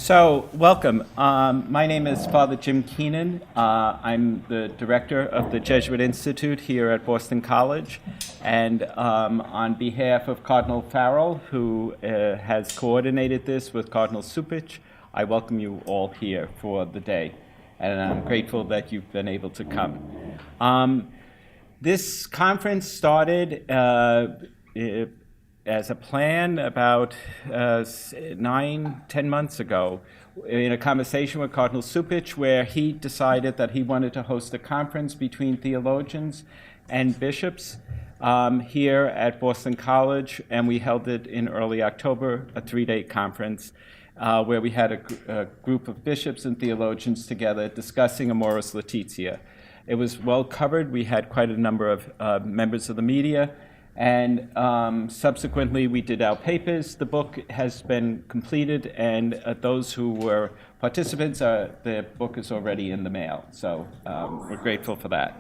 So, welcome. My name is Father Jim Keenan. I'm the director of the Jesuit Institute here at Boston College. And on behalf of Cardinal Farrell, who has coordinated this with Cardinal Cupich, I welcome you all here for the day. And I'm grateful that you've been able to come. This conference started as a plan about 9-10 months ago in a conversation with Cardinal Cupich, where he decided that he wanted to host a conference between theologians and bishops here at Boston College, and we held it in early October, a 3-day conference where we had a group of bishops and theologians together discussing Amoris Laetitia. It was well covered. We had quite a number of members of the media, and subsequently we did our papers. The book has been completed, and those who were participants, the book is already in the mail, so we're grateful for that.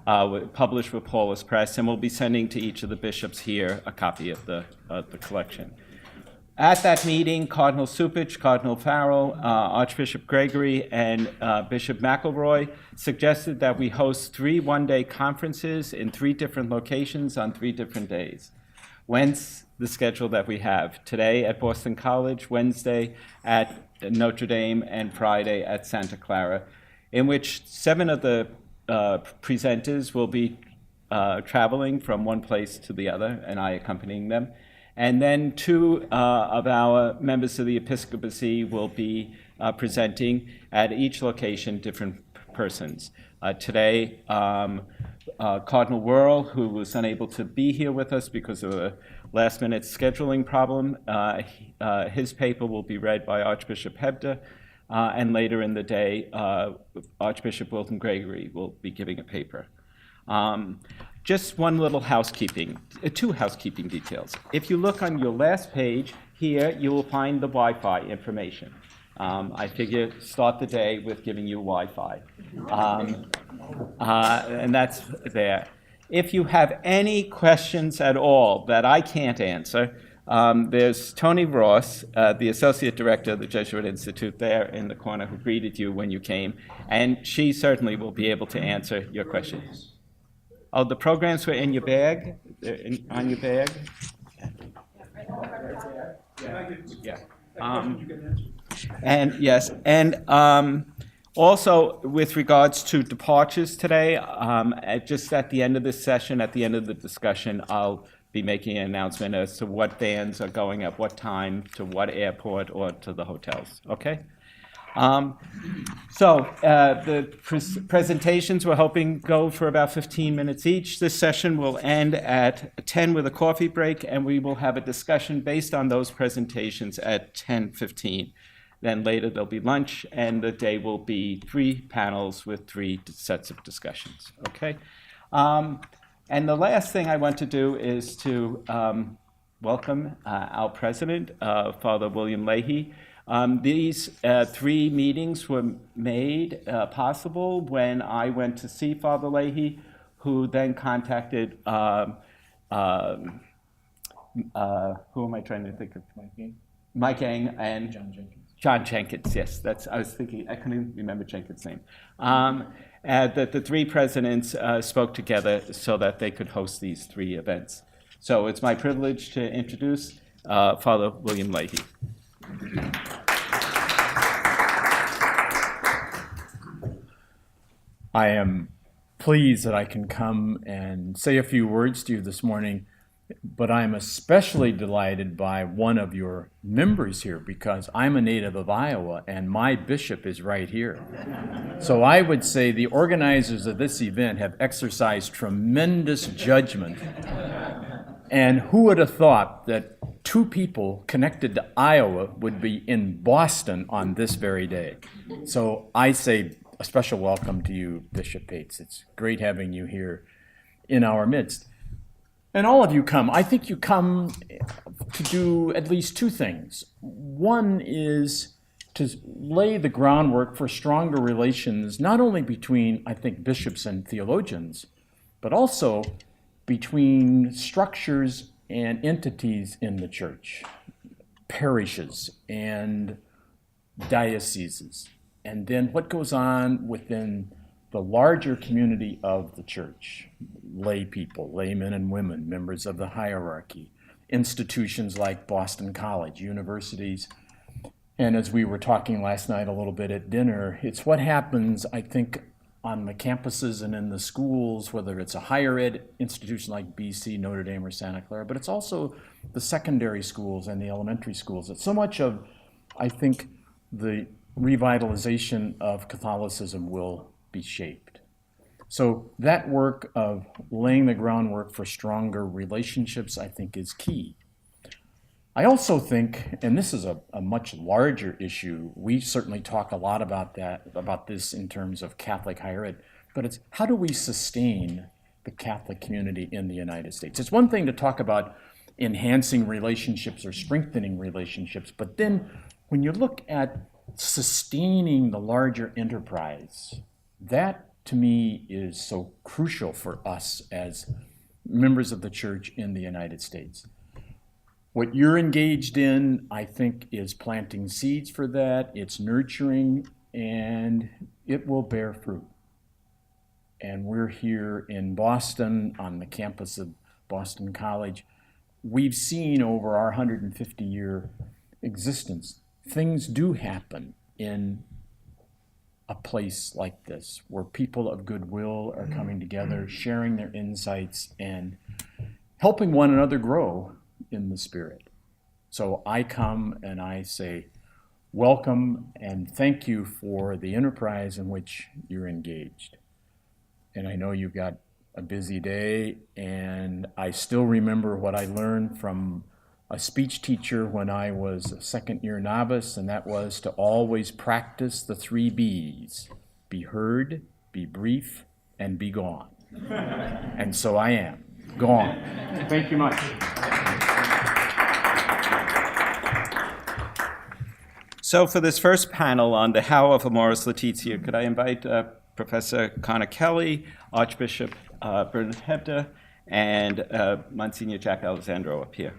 We're published with Paulus Press, and we'll be sending to each of the bishops here a copy of the collection. At that meeting, Cardinal Cupich, Cardinal Farrell, Archbishop Gregory, and Bishop McElroy suggested that we host 3 one-day conferences in 3 different locations on 3 different days. Whence the schedule that we have today at Boston College, Wednesday at Notre Dame, and Friday at Santa Clara, in which 7 of the presenters will be traveling from one place to the other, and I accompanying them. And then 2 of our members of the episcopacy will be presenting at each location, different persons. Today, Cardinal Wuerl, who was unable to be here with us because of a last-minute scheduling problem, his paper will be read by Archbishop Hebda, and later in the day, Archbishop Wilton Gregory will be giving a paper. Just one little housekeeping, 2 housekeeping details. If you look on your last page here, you will find the Wi-Fi information. I figure start the day with giving you Wi-Fi, and that's there. If you have any questions at all that I can't answer, there's Tony Ross, the Associate Director of the Jesuit Institute there in the corner, who greeted you when you came, and she certainly will be able to answer your questions. Oh, the programs were in your bag? On your bag? Yeah. And yes, and also with regards to departures today, just at the end of this session, at the end of the discussion, I'll be making an announcement as to what vans are going at what time to what airport or to the hotels. Okay? The presentations we're hoping go for about 15 minutes each. This session will end at 10 with a coffee break, and we will have a discussion based on those presentations at 10:15. Then later there'll be lunch, and the day will be 3 panels with 3 sets of discussions. Okay? And the last thing I want to do is to welcome our president, Father William Leahy. These 3 meetings were made possible when I went to see Father Leahy, who then contacted, who am I trying to think of? Mike Yang and John Jenkins, yes, I was thinking, I couldn't remember Jenkins' name. That the 3 presidents spoke together so that they could host these 3 events. So it's my privilege to introduce Father William Leahy. I am pleased that I can come and say a few words to you this morning, but I'm especially delighted by one of your members here because I'm a native of Iowa and my bishop is right here. So I would say the organizers of this event have exercised tremendous judgment. And who would have thought that 2 people connected to Iowa would be in Boston on this very day? So I say a special welcome to you, Bishop Pates. It's great having you here in our midst. And all of you come. I think you come to do at least 2 things. One is to lay the groundwork for stronger relations, not only between, I think, bishops and theologians, but also between structures and entities in the church, parishes and dioceses, and then what goes on within the larger community of the church, lay people, laymen and women, members of the hierarchy, institutions like Boston College, universities. And as we were talking last night a little bit at dinner, it's what happens, I think, on the campuses and in the schools, whether it's a higher ed institution like BC, Notre Dame, or Santa Clara, but it's also the secondary schools and the elementary schools. It's so much of, I think, the revitalization of Catholicism will be shaped. So that work of laying the groundwork for stronger relationships, I think, is key. I also think, and this is a much larger issue, we certainly talk a lot about this in terms of Catholic higher ed, but it's how do we sustain the Catholic community in the United States? It's one thing to talk about enhancing relationships or strengthening relationships, but then when you look at sustaining the larger enterprise, that to me is so crucial for us as members of the church in the United States. What you're engaged in, I think, is planting seeds for that, it's nurturing, and it will bear fruit. And we're here in Boston on the campus of Boston College. We've seen over our 150-year existence, things do happen in a place like this where people of goodwill are coming together, sharing their insights, and helping one another grow in the Spirit. So I come and I say, welcome and thank you for the enterprise in which you're engaged. And I know you've got a busy day, and I still remember what I learned from a speech teacher when I was a second-year novice, and that was to always practice the 3 B's: be heard, be brief, and be gone. And so I am gone. Thank you much. So for this first panel on the how of Amoris Laetitia, could I invite Professor Connor Kelly, Archbishop Bernard Hebda, and Monsignor Jack Alessandro up here.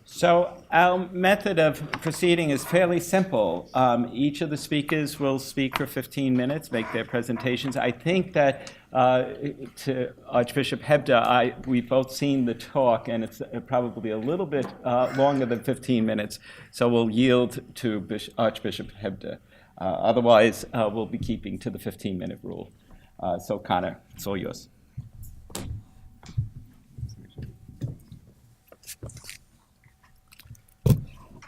So our method of proceeding is fairly simple. Each of the speakers will speak for 15 minutes, make their presentations. I think that to Archbishop Hebda, we've both seen the talk, and it's probably a little bit longer than 15 minutes, so we'll yield to Archbishop Hebda. Otherwise, we'll be keeping to the 15-minute rule. So Connor, it's all yours.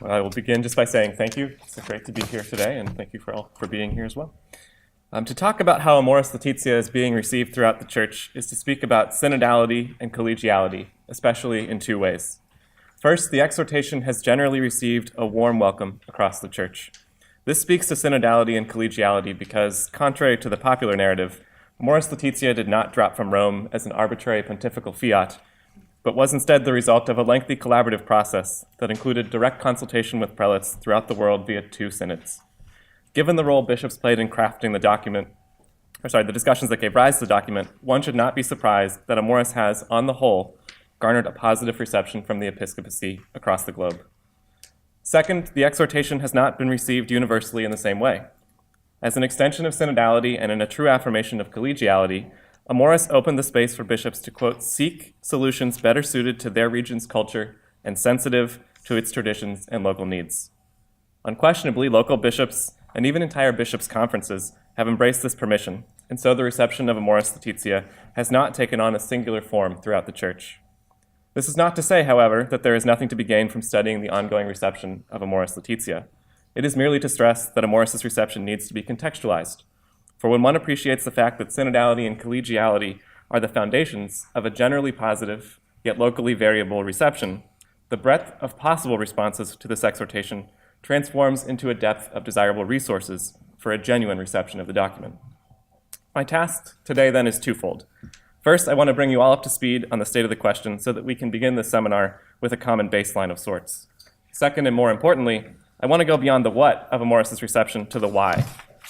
Well, I will begin just by saying thank you. It's great to be here today, and thank you for being here as well. To talk about how Amoris Laetitia is being received throughout the church is to speak about synodality and collegiality, especially in 2 ways. First, the exhortation has generally received a warm welcome across the church. This speaks to synodality and collegiality because, contrary to the popular narrative, Amoris Laetitia did not drop from Rome as an arbitrary pontifical fiat, but was instead the result of a lengthy collaborative process that included direct consultation with prelates throughout the world via 2 synods. Given the role bishops played in crafting the discussions that gave rise to the document, one should not be surprised that Amoris has, on the whole, garnered a positive reception from the episcopacy across the globe. Second, the exhortation has not been received universally in the same way. As an extension of synodality and in a true affirmation of collegiality, Amoris opened the space for bishops to, quote, seek solutions better suited to their region's culture and sensitive to its traditions and local needs. Unquestionably, local bishops and even entire bishops' conferences have embraced this permission, and so the reception of Amoris Laetitia has not taken on a singular form throughout the church. This is not to say, however, that there is nothing to be gained from studying the ongoing reception of Amoris Laetitia. It is merely to stress that Amoris' reception needs to be contextualized. For when one appreciates the fact that synodality and collegiality are the foundations of a generally positive, yet locally variable reception, the breadth of possible responses to this exhortation transforms into a depth of desirable resources for a genuine reception of the document. My task today then is twofold. First, I want to bring you all up to speed on the state of the question so that we can begin this seminar with a common baseline of sorts. Second, and more importantly, I want to go beyond the what of Amoris' reception to the why,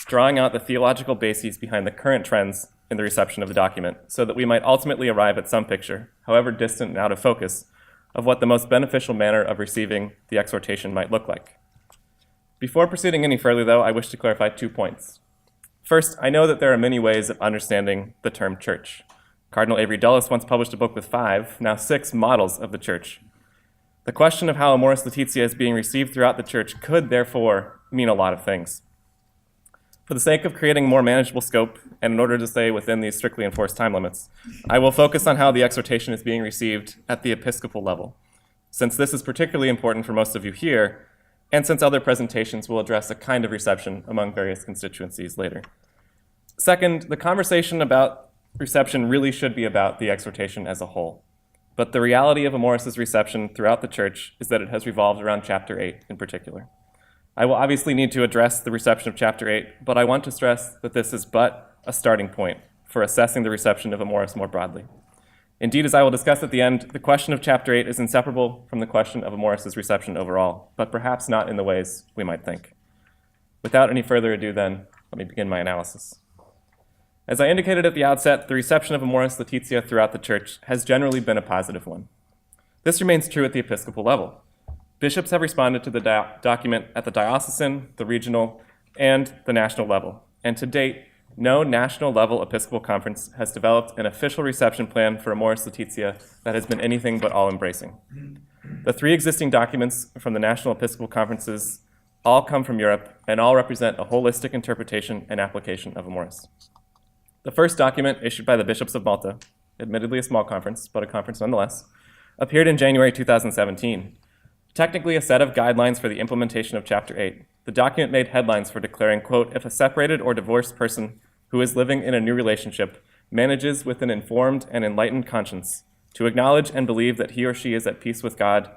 drawing out the theological bases behind the current trends in the reception of the document so that we might ultimately arrive at some picture, however distant and out of focus, of what the most beneficial manner of receiving the exhortation might look like. Before proceeding any further, though, I wish to clarify 2 points. First, I know that there are many ways of understanding the term church. Cardinal Avery Dulles once published a book with 5, now 6 models of the church. The question of how Amoris Laetitia is being received throughout the church could, therefore, mean a lot of things. For the sake of creating more manageable scope, and in order to stay within these strictly enforced time limits, I will focus on how the exhortation is being received at the episcopal level, since this is particularly important for most of you here, and since other presentations will address a kind of reception among various constituencies later. Second, the conversation about reception really should be about the exhortation as a whole. But the reality of Amoris' reception throughout the church is that it has revolved around chapter 8 in particular. I will obviously need to address the reception of chapter 8, but I want to stress that this is but a starting point for assessing the reception of Amoris more broadly. Indeed, as I will discuss at the end, the question of chapter 8 is inseparable from the question of Amoris' reception overall, but perhaps not in the ways we might think. Without any further ado, then, let me begin my analysis. As I indicated at the outset, the reception of Amoris Laetitia throughout the church has generally been a positive one. This remains true at the episcopal level. Bishops have responded to the document at the diocesan, the regional, and the national level, and to date, no national-level Episcopal Conference has developed an official reception plan for Amoris Laetitia that has been anything but all-embracing. The 3 existing documents from the National Episcopal Conferences all come from Europe and all represent a holistic interpretation and application of Amoris. The first document, issued by the Bishops of Malta, admittedly a small conference, but a conference nonetheless, appeared in January 2017. Technically a set of guidelines for the implementation of Chapter 8, the document made headlines for declaring, quote, if a separated or divorced person who is living in a new relationship manages with an informed and enlightened conscience to acknowledge and believe that he or she is at peace with God,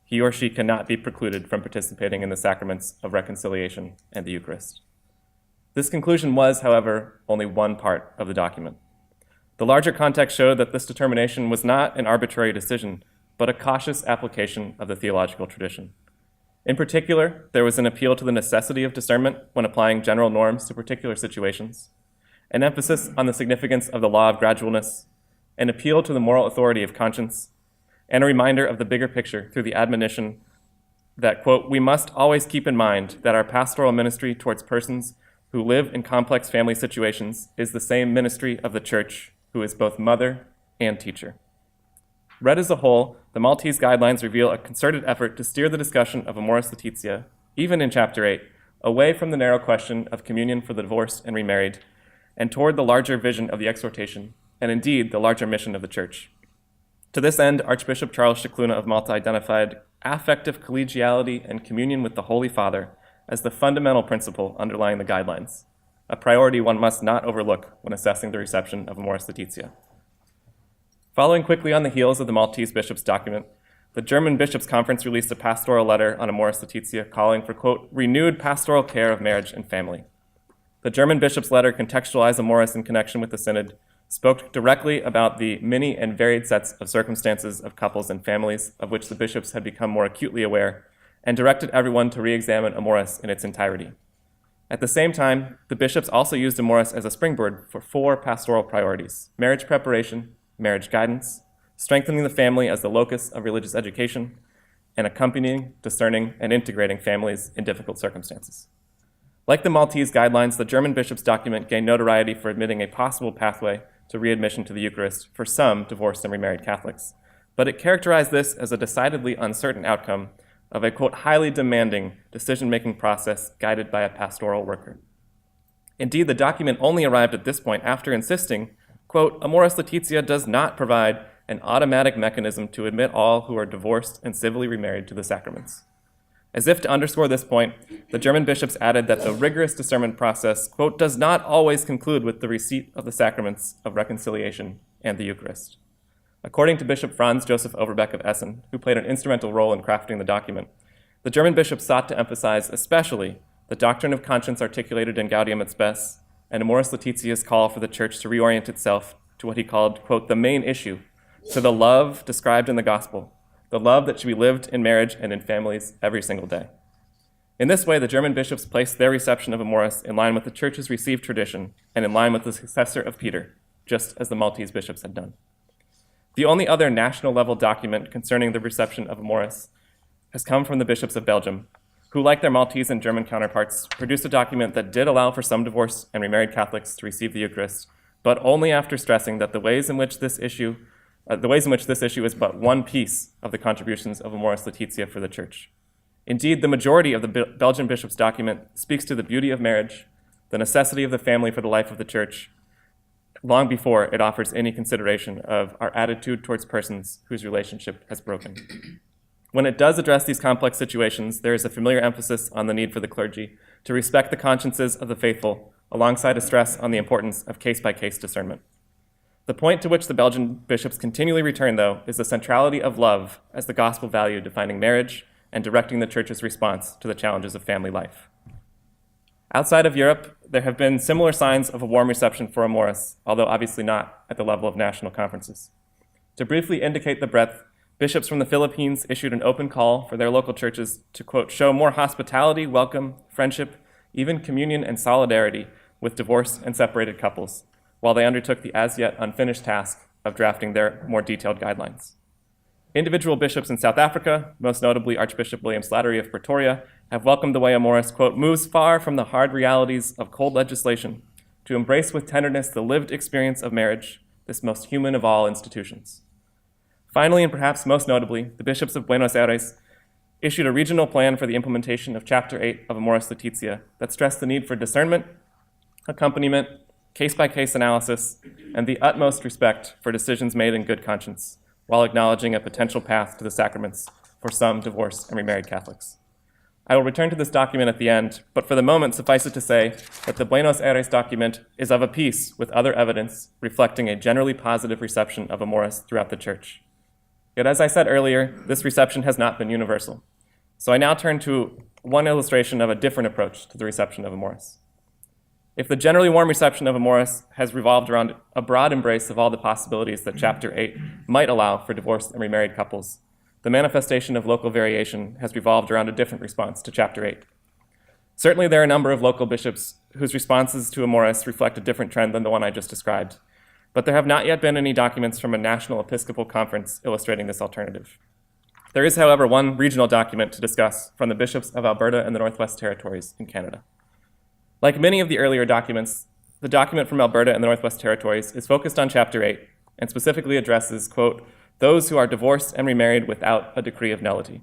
he or she cannot be precluded from participating in the sacraments of reconciliation and the Eucharist. This conclusion was, however, only one part of the document. The larger context showed that this determination was not an arbitrary decision, but a cautious application of the theological tradition. In particular, there was an appeal to the necessity of discernment when applying general norms to particular situations, an emphasis on the significance of the law of gradualness, an appeal to the moral authority of conscience, and a reminder of the bigger picture through the admonition that, quote, we must always keep in mind that our pastoral ministry towards persons who live in complex family situations is the same ministry of the Church, who is both mother and teacher. Read as a whole, the Maltese guidelines reveal a concerted effort to steer the discussion of Amoris Laetitia, even in Chapter 8, away from the narrow question of communion for the divorced and remarried, and toward the larger vision of the exhortation, and indeed the larger mission of the Church. To this end, Archbishop Charles Scicluna of Malta identified affective collegiality and communion with the Holy Father as the fundamental principle underlying the guidelines, a priority one must not overlook when assessing the reception of Amoris Laetitia. Following quickly on the heels of the Maltese bishops' document, the German Bishops' Conference released a pastoral letter on Amoris Laetitia calling for, quote, renewed pastoral care of marriage and family. The German bishops' letter contextualized Amoris in connection with the synod, spoke directly about the many and varied sets of circumstances of couples and families of which the bishops had become more acutely aware, and directed everyone to re-examine Amoris in its entirety. At the same time, the bishops also used Amoris as a springboard for 4 pastoral priorities: marriage preparation, marriage guidance, strengthening the family as the locus of religious education, and accompanying, discerning, and integrating families in difficult circumstances. Like the Maltese guidelines, the German bishops' document gained notoriety for admitting a possible pathway to readmission to the Eucharist for some divorced and remarried Catholics, but it characterized this as a decidedly uncertain outcome of a, quote, highly demanding decision-making process guided by a pastoral worker. Indeed, the document only arrived at this point after insisting, quote, Amoris Laetitia does not provide an automatic mechanism to admit all who are divorced and civilly remarried to the sacraments. As if to underscore this point, the German bishops added that the rigorous discernment process, quote, does not always conclude with the receipt of the sacraments of reconciliation and the Eucharist. According to Bishop Franz Joseph Overbeck of Essen, who played an instrumental role in crafting the document, the German bishops sought to emphasize especially the doctrine of conscience articulated in Gaudium et Spes, and Amoris Laetitia's call for the Church to reorient itself to what he called, quote, the main issue, to the love described in the gospel, the love that should be lived in marriage and in families every single day. In this way, the German bishops placed their reception of Amoris in line with the Church's received tradition and in line with the successor of Peter, just as the Maltese bishops had done. The only other national-level document concerning the reception of Amoris has come from the bishops of Belgium, who, like their Maltese and German counterparts, produced a document that did allow for some divorced and remarried Catholics to receive the Eucharist, but only after stressing that the ways in which this issue is but one piece of the contributions of Amoris Laetitia for the Church. Indeed, the majority of the Belgian bishop's document speaks to the beauty of marriage, the necessity of the family for the life of the Church, long before it offers any consideration of our attitude towards persons whose relationship has broken. When it does address these complex situations, there is a familiar emphasis on the need for the clergy to respect the consciences of the faithful, alongside a stress on the importance of case-by-case discernment. The point to which the Belgian bishops continually return, though, is the centrality of love as the gospel value defining marriage and directing the Church's response to the challenges of family life. Outside of Europe, there have been similar signs of a warm reception for Amoris, although obviously not at the level of national conferences. To briefly indicate the breadth, bishops from the Philippines issued an open call for their local churches to, quote, show more hospitality, welcome, friendship, even communion and solidarity with divorced and separated couples, while they undertook the as yet unfinished task of drafting their more detailed guidelines. Individual bishops in South Africa, most notably Archbishop William Slattery of Pretoria, have welcomed the way Amoris, quote, moves far from the hard realities of cold legislation to embrace with tenderness the lived experience of marriage, this most human of all institutions. Finally, and perhaps most notably, the bishops of Buenos Aires issued a regional plan for the implementation of Chapter 8 of Amoris Laetitia that stressed the need for discernment, accompaniment, case-by-case analysis, and the utmost respect for decisions made in good conscience, while acknowledging a potential path to the sacraments for some divorced and remarried Catholics. I will return to this document at the end, but for the moment, suffice it to say that the Buenos Aires document is of a piece with other evidence reflecting a generally positive reception of Amoris throughout the Church. Yet, as I said earlier, this reception has not been universal. So I now turn to one illustration of a different approach to the reception of Amoris. If the generally warm reception of Amoris has revolved around a broad embrace of all the possibilities that Chapter 8 might allow for divorced and remarried couples, the manifestation of local variation has revolved around a different response to Chapter 8. Certainly, there are a number of local bishops whose responses to Amoris reflect a different trend than the one I just described, but there have not yet been any documents from a national Episcopal conference illustrating this alternative. There is, however, one regional document to discuss from the bishops of Alberta and the Northwest Territories in Canada. Like many of the earlier documents, the document from Alberta and the Northwest Territories is focused on Chapter 8 and specifically addresses, quote, those who are divorced and remarried without a decree of nullity.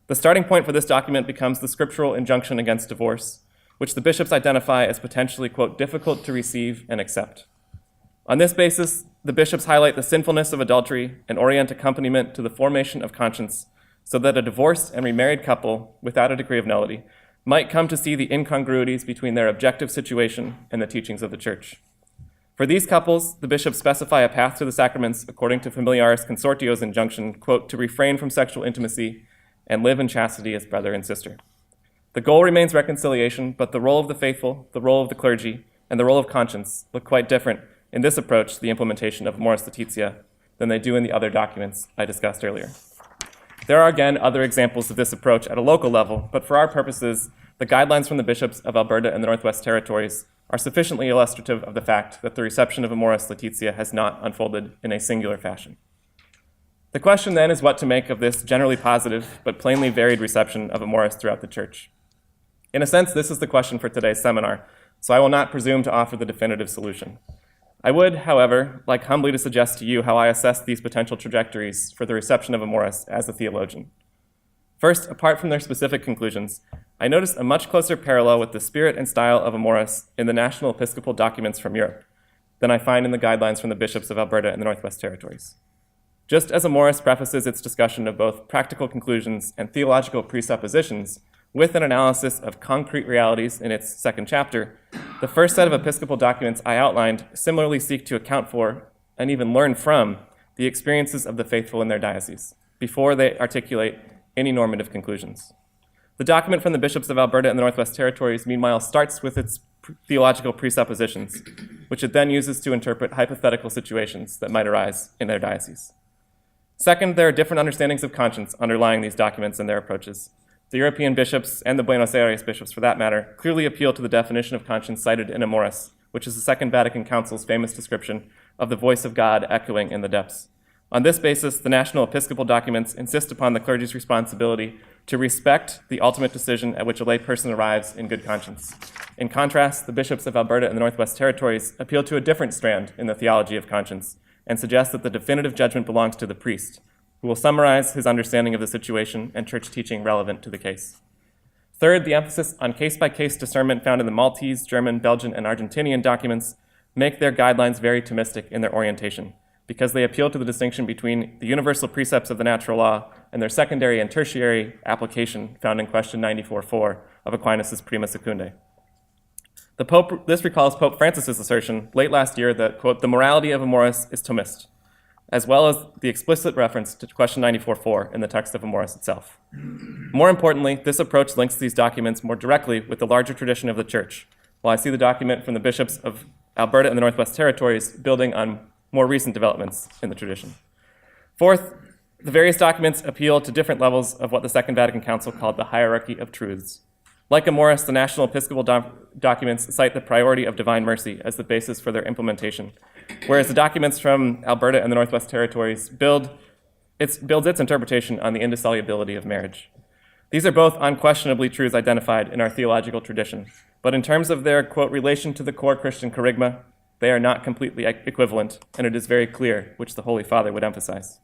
The starting point for this document becomes the scriptural injunction against divorce, which the bishops identify as potentially, quote, difficult to receive and accept. On this basis, the bishops highlight the sinfulness of adultery and orient accompaniment to the formation of conscience so that a divorced and remarried couple without a decree of nullity might come to see the incongruities between their objective situation and the teachings of the Church. For these couples, the bishops specify a path to the sacraments according to Familiaris Consortio's injunction, quote, to refrain from sexual intimacy and live in chastity as brother and sister. The goal remains reconciliation, but the role of the faithful, the role of the clergy, and the role of conscience look quite different in this approach to the implementation of Amoris Laetitia than they do in the other documents I discussed earlier. There are, again, other examples of this approach at a local level, but for our purposes, the guidelines from the bishops of Alberta and the Northwest Territories are sufficiently illustrative of the fact that the reception of Amoris Laetitia has not unfolded in a singular fashion. The question then is what to make of this generally positive but plainly varied reception of Amoris throughout the Church. In a sense, this is the question for today's seminar, so I will not presume to offer the definitive solution. I would, however, like humbly to suggest to you how I assess these potential trajectories for the reception of Amoris as a theologian. First, apart from their specific conclusions, I noticed a much closer parallel with the spirit and style of Amoris in the national Episcopal documents from Europe than I find in the guidelines from the bishops of Alberta and the Northwest Territories. Just as Amoris prefaces its discussion of both practical conclusions and theological presuppositions with an analysis of concrete realities in its second chapter, the first set of episcopal documents I outlined similarly seek to account for and even learn from the experiences of the faithful in their diocese before they articulate any normative conclusions. The document from the bishops of Alberta and the Northwest Territories, meanwhile, starts with its theological presuppositions, which it then uses to interpret hypothetical situations that might arise in their diocese. Second, there are different understandings of conscience underlying these documents and their approaches, the European bishops, and the Buenos Aires bishops for that matter, clearly appeal to the definition of conscience cited in Amoris, which is the Second Vatican Council's famous description of the voice of God echoing in the depths. On this basis, the national episcopal documents insist upon the clergy's responsibility to respect the ultimate decision at which a lay person arrives in good conscience. In contrast, the bishops of Alberta and the Northwest Territories appeal to a different strand in the theology of conscience and suggest that the definitive judgment belongs to the priest, who will summarize his understanding of the situation and church teaching relevant to the case. Third, the emphasis on case-by-case discernment found in the Maltese, German, Belgian, and Argentinian documents make their guidelines very Thomistic in their orientation, because they appeal to the distinction between the universal precepts of the natural law and their secondary and tertiary application found in question 94.4 of Aquinas' Prima Secundae. This recalls Pope Francis's assertion late last year that, quote, the morality of Amoris is Thomist, as well as the explicit reference to question 94.4 in the text of Amoris itself. More importantly, this approach links these documents more directly with the larger tradition of the Church, while I see the document from the bishops of Alberta and the Northwest Territories building on more recent developments in the tradition. Fourth, the various documents appeal to different levels of what the Second Vatican Council called the hierarchy of truths. Like Amoris, the national episcopal documents cite the priority of divine mercy as the basis for their implementation, whereas the documents from Alberta and the Northwest Territories builds its interpretation on the indissolubility of marriage. These are both unquestionably truths identified in our theological tradition, but in terms of their, quote, relation to the core Christian kerygma, they are not completely equivalent, and it is very clear which the Holy Father would emphasize.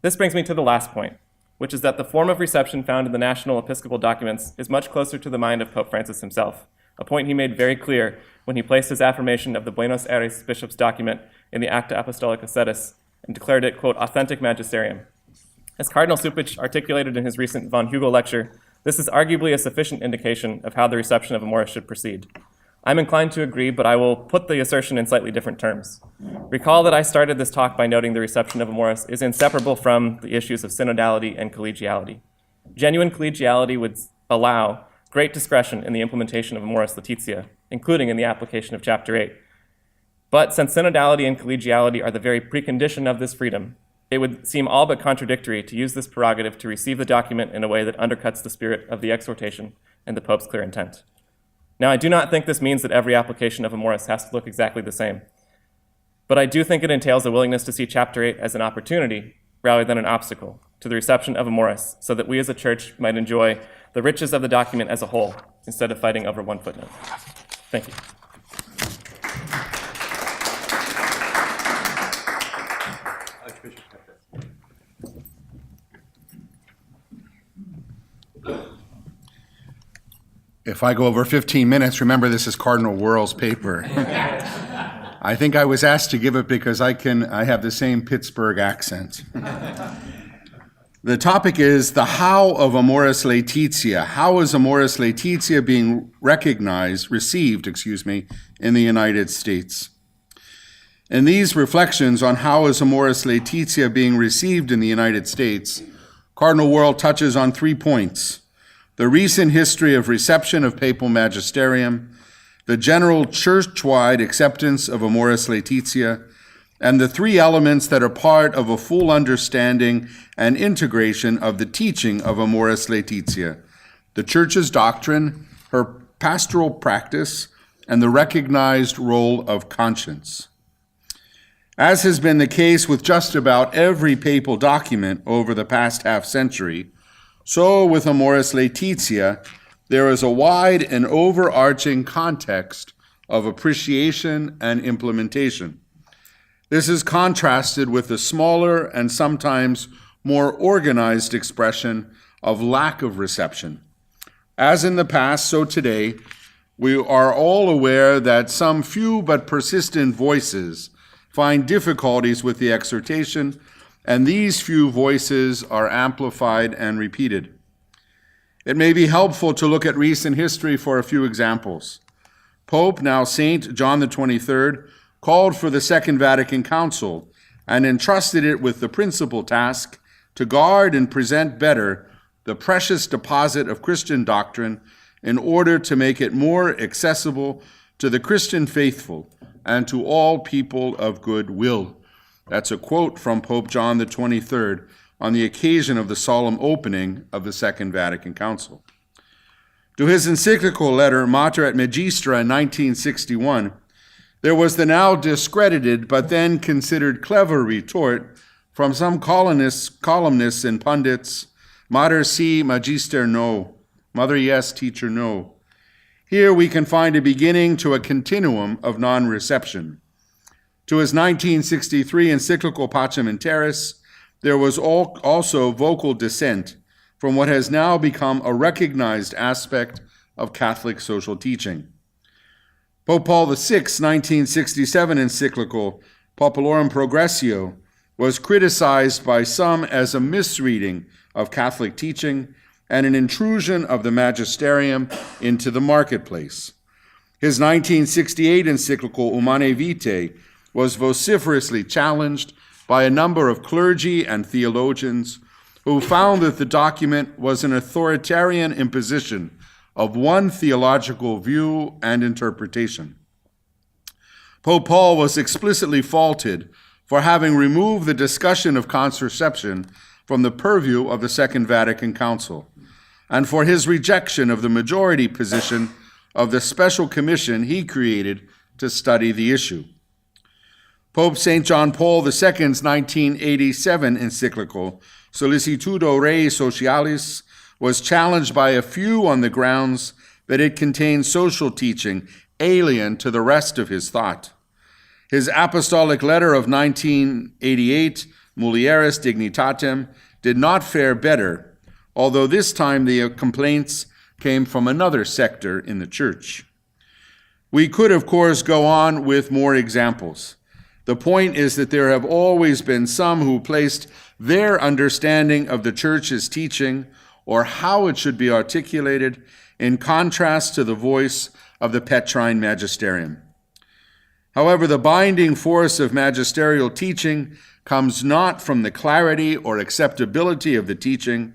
This brings me to the last point, which is that the form of reception found in the national episcopal documents is much closer to the mind of Pope Francis himself, a point he made very clear when he placed his affirmation of the Buenos Aires bishop's document in the Acta Apostolica Sedis and declared it, quote, authentic magisterium. As Cardinal Supich articulated in his recent von Hugel lecture, this is arguably a sufficient indication of how the reception of Amoris should proceed. I'm inclined to agree, but I will put the assertion in slightly different terms. Recall that I started this talk by noting the reception of Amoris is inseparable from the issues of synodality and collegiality. Genuine collegiality would allow great discretion in the implementation of Amoris Laetitia, including in the application of Chapter 8. But since synodality and collegiality are the very precondition of this freedom, it would seem all but contradictory to use this prerogative to receive the document in a way that undercuts the spirit of the exhortation and the Pope's clear intent. Now, I do not think this means that every application of Amoris has to look exactly the same, but I do think it entails a willingness to see Chapter 8 as an opportunity rather than an obstacle to the reception of Amoris, so that we as a church might enjoy the riches of the document as a whole instead of fighting over one footnote. Thank you. If I go over 15 minutes, remember this is Cardinal Wuerl's paper. I think I was asked to give it because I have the same Pittsburgh accent. The topic is the how of Amoris Laetitia. How is Amoris Laetitia being received, in the United States? In these reflections on how is Amoris Laetitia being received in the United States, Cardinal Wuerl touches on 3 points: the recent history of reception of papal magisterium, the general church-wide acceptance of Amoris Laetitia, and the 3 elements that are part of a full understanding and integration of the teaching of Amoris Laetitia: the Church's doctrine, her pastoral practice, and the recognized role of conscience. As has been the case with just about every papal document over the past half-century, so with Amoris Laetitia, there is a wide and overarching context of appreciation and implementation. This is contrasted with the smaller and sometimes more organized expression of lack of reception. As in the past, so today, we are all aware that some few but persistent voices find difficulties with the exhortation, and these few voices are amplified and repeated. It may be helpful to look at recent history for a few examples. Pope, now Saint John the 23rd, called for the Second Vatican Council and entrusted it with the principal task to guard and present better the precious deposit of Christian doctrine in order to make it more accessible to the Christian faithful and to all people of good will. That's a quote from Pope John the 23rd, on the occasion of the solemn opening of the Second Vatican Council. To his encyclical letter, Mater et Magistra, in 1961, there was the now discredited but then considered clever retort from some columnists and pundits, Mater si, Magister no, Mother yes, teacher no. Here we can find a beginning to a continuum of non-reception. To his 1963 encyclical Pacem in Terris, there was also vocal dissent from what has now become a recognized aspect of Catholic social teaching. Pope Paul VI's 1967 encyclical Populorum Progressio was criticized by some as a misreading of Catholic teaching and an intrusion of the magisterium into the marketplace. His 1968 encyclical Humanae Vitae was vociferously challenged by a number of clergy and theologians who found that the document was an authoritarian imposition of one theological view and interpretation. Pope Paul was explicitly faulted for having removed the discussion of contraception from the purview of the Second Vatican Council, and for his rejection of the majority position of the special commission he created to study the issue. Pope St. John Paul II's 1987 encyclical, Sollicitudo Rei Socialis, was challenged by a few on the grounds that it contained social teaching alien to the rest of his thought. His apostolic letter of 1988, Mulieris Dignitatem, did not fare better, although this time the complaints came from another sector in the Church. We could, of course, go on with more examples. The point is that there have always been some who placed their understanding of the Church's teaching or how it should be articulated in contrast to the voice of the Petrine magisterium. However, the binding force of magisterial teaching comes not from the clarity or acceptability of the teaching,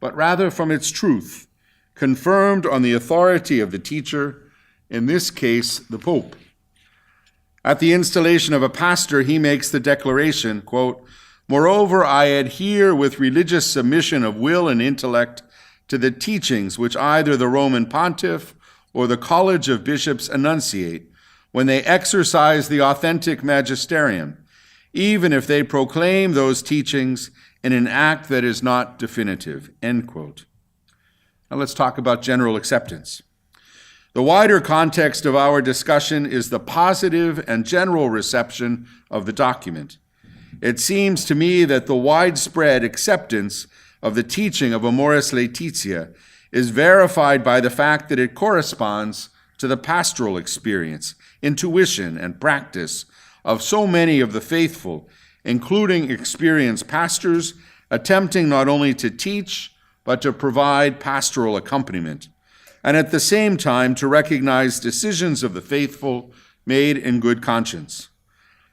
but rather from its truth, confirmed on the authority of the teacher, in this case, the Pope. At the installation of a pastor, he makes the declaration, quote, "Moreover, I adhere with religious submission of will and intellect to the teachings which either the Roman Pontiff or the College of Bishops enunciate when they exercise the authentic magisterium, even if they proclaim those teachings in an act that is not definitive," end quote. Now let's talk about general acceptance. The wider context of our discussion is the positive and general reception of the document. It seems to me that the widespread acceptance of the teaching of Amoris Laetitia is verified by the fact that it corresponds to the pastoral experience, intuition, and practice of so many of the faithful, including experienced pastors, attempting not only to teach, but to provide pastoral accompaniment, and at the same time to recognize decisions of the faithful made in good conscience.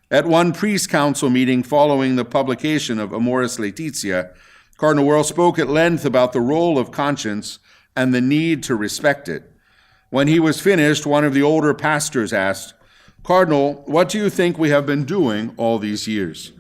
At one priest council meeting following the publication of Amoris Laetitia, Cardinal Wuerl spoke at length about the role of conscience and the need to respect it. When he was finished, one of the older pastors asked, "Cardinal, what do you think we have been doing all these years?"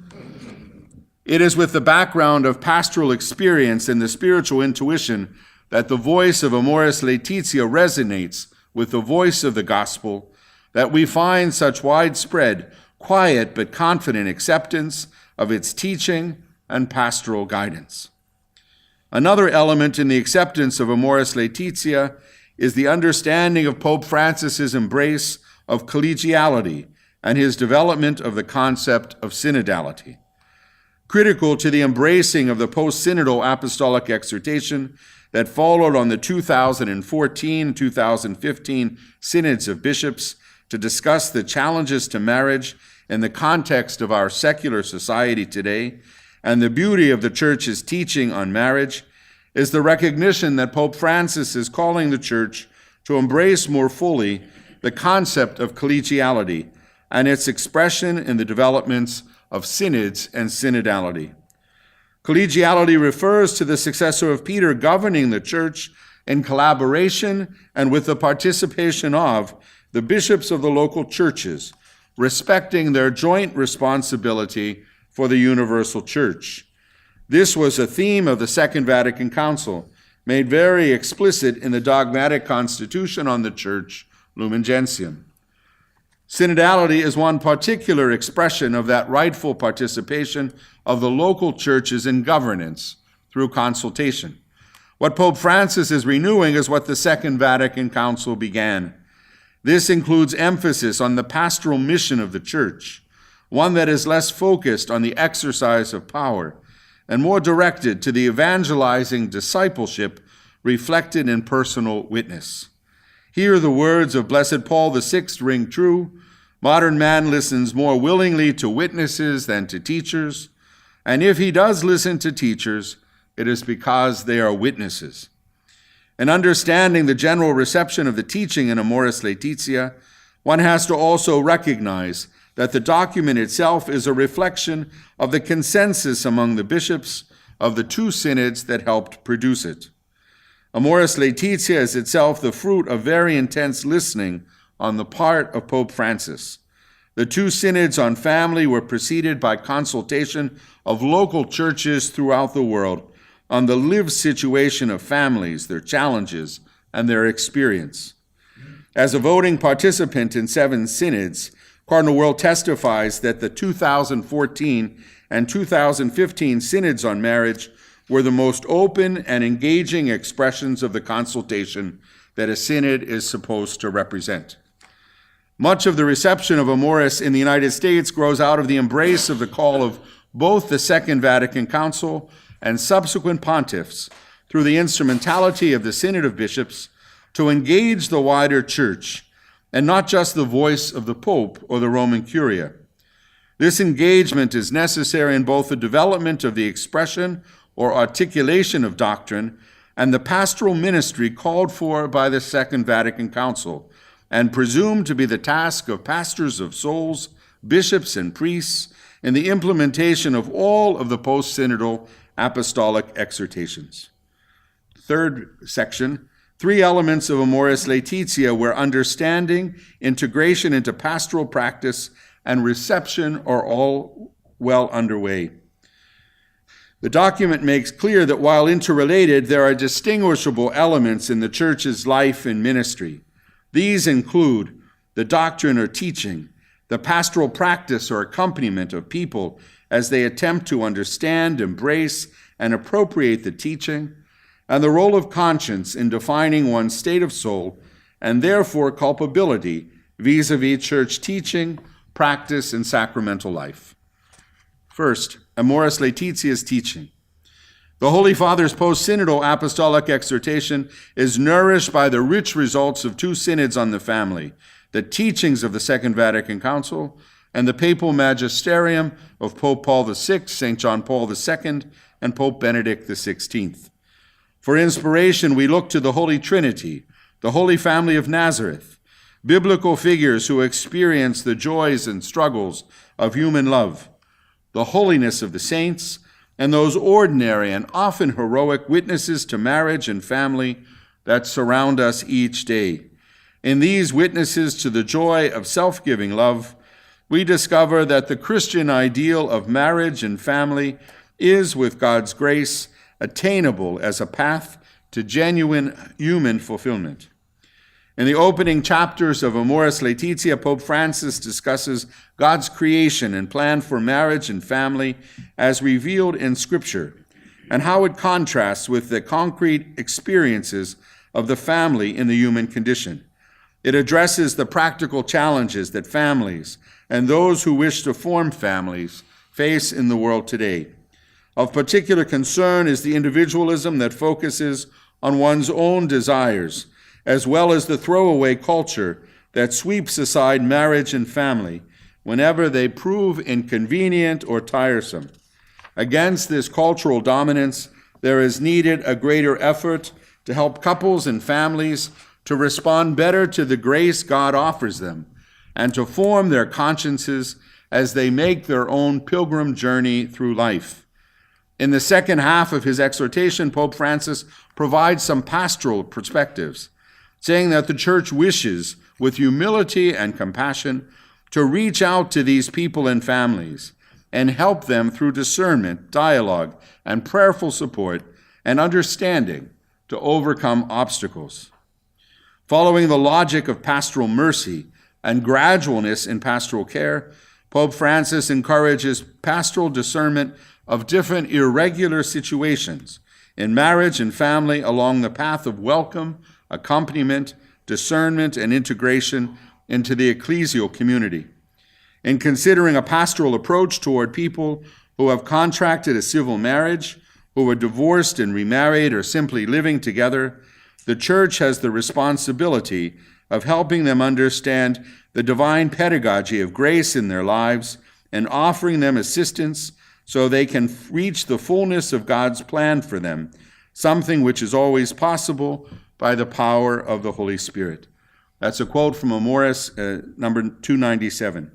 It is with the background of pastoral experience and the spiritual intuition that the voice of Amoris Laetitia resonates with the voice of the gospel, that we find such widespread, quiet but confident acceptance of its teaching and pastoral guidance. Another element in the acceptance of Amoris Laetitia is the understanding of Pope Francis's embrace of collegiality and his development of the concept of synodality. Critical to the embracing of the post-synodal apostolic exhortation that followed on the 2014-2015 synods of bishops to discuss the challenges to marriage in the context of our secular society today and the beauty of the Church's teaching on marriage, is the recognition that Pope Francis is calling the Church to embrace more fully the concept of collegiality and its expression in the developments of synods and synodality. Collegiality refers to the successor of Peter governing the Church in collaboration and with the participation of the bishops of the local churches, respecting their joint responsibility for the universal Church. This was a theme of the Second Vatican Council, made very explicit in the dogmatic constitution on the Church, Lumen Gentium. Synodality is one particular expression of that rightful participation of the local churches in governance through consultation. What Pope Francis is renewing is what the Second Vatican Council began. This includes emphasis on the pastoral mission of the Church, one that is less focused on the exercise of power and more directed to the evangelizing discipleship reflected in personal witness. Here the words of Blessed Paul VI ring true. Modern man listens more willingly to witnesses than to teachers, and if he does listen to teachers, it is because they are witnesses. In understanding the general reception of the teaching in Amoris Laetitia, one has to also recognize that the document itself is a reflection of the consensus among the bishops of the two synods that helped produce it. Amoris Laetitia is itself the fruit of very intense listening on the part of Pope Francis. The two synods on family were preceded by consultation of local churches throughout the world on the lived situation of families, their challenges, and their experience. As a voting participant in 7 synods, Cardinal Wuerl testifies that the 2014 and 2015 synods on marriage were the most open and engaging expressions of the consultation that a synod is supposed to represent. Much of the reception of Amoris in the United States grows out of the embrace of the call of both the Second Vatican Council and subsequent pontiffs through the instrumentality of the Synod of Bishops to engage the wider church and not just the voice of the Pope or the Roman Curia. This engagement is necessary in both the development of the expression or articulation of doctrine and the pastoral ministry called for by the Second Vatican Council and presumed to be the task of pastors of souls, bishops, and priests in the implementation of all of the post-synodal apostolic exhortations. Third section, 3 elements of Amoris Laetitia where understanding, integration into pastoral practice, and reception are all well underway. The document makes clear that while interrelated, there are distinguishable elements in the Church's life and ministry. These include the doctrine or teaching, the pastoral practice or accompaniment of people as they attempt to understand, embrace, and appropriate the teaching, and the role of conscience in defining one's state of soul, and therefore culpability vis-a-vis church teaching, practice, and sacramental life. First, Amoris Laetitia's teaching. The Holy Father's post-synodal apostolic exhortation is nourished by the rich results of 2 synods on the family, the teachings of the Second Vatican Council, and the papal magisterium of Pope Paul VI, St. John Paul II, and Pope Benedict XVI. For inspiration, we look to the Holy Trinity, the Holy Family of Nazareth, biblical figures who experience the joys and struggles of human love, the holiness of the saints, and those ordinary and often heroic witnesses to marriage and family that surround us each day. In these witnesses to the joy of self-giving love, we discover that the Christian ideal of marriage and family is, with God's grace, attainable as a path to genuine human fulfillment. In the opening chapters of Amoris Laetitia, Pope Francis discusses God's creation and plan for marriage and family as revealed in Scripture, and how it contrasts with the concrete experiences of the family in the human condition. It addresses the practical challenges that families and those who wish to form families face in the world today. Of particular concern is the individualism that focuses on one's own desires, as well as the throwaway culture that sweeps aside marriage and family whenever they prove inconvenient or tiresome. Against this cultural dominance, there is needed a greater effort to help couples and families to respond better to the grace God offers them and to form their consciences as they make their own pilgrim journey through life. In the second half of his exhortation, Pope Francis provides some pastoral perspectives, saying that the Church wishes, with humility and compassion, to reach out to these people and families and help them through discernment, dialogue, and prayerful support and understanding to overcome obstacles. Following the logic of pastoral mercy and gradualness in pastoral care, Pope Francis encourages pastoral discernment of different irregular situations in marriage and family along the path of welcome, accompaniment, discernment, and integration into the ecclesial community. In considering a pastoral approach toward people who have contracted a civil marriage, who are divorced and remarried, or simply living together, the Church has the responsibility of helping them understand the divine pedagogy of grace in their lives and offering them assistance so they can reach the fullness of God's plan for them, something which is always possible by the power of the Holy Spirit. That's a quote from Amoris, number 297.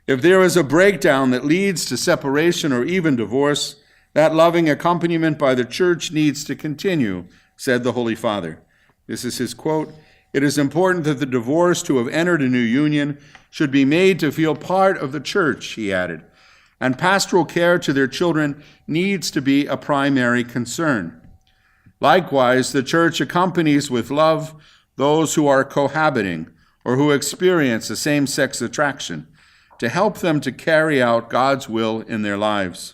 If there is a breakdown that leads to separation or even divorce, that loving accompaniment by the Church needs to continue, said the Holy Father. This is his quote. It is important that the divorced who have entered a new union should be made to feel part of the Church, he added, and pastoral care to their children needs to be a primary concern. Likewise, the Church accompanies with love those who are cohabiting or who experience a same-sex attraction to help them to carry out God's will in their lives.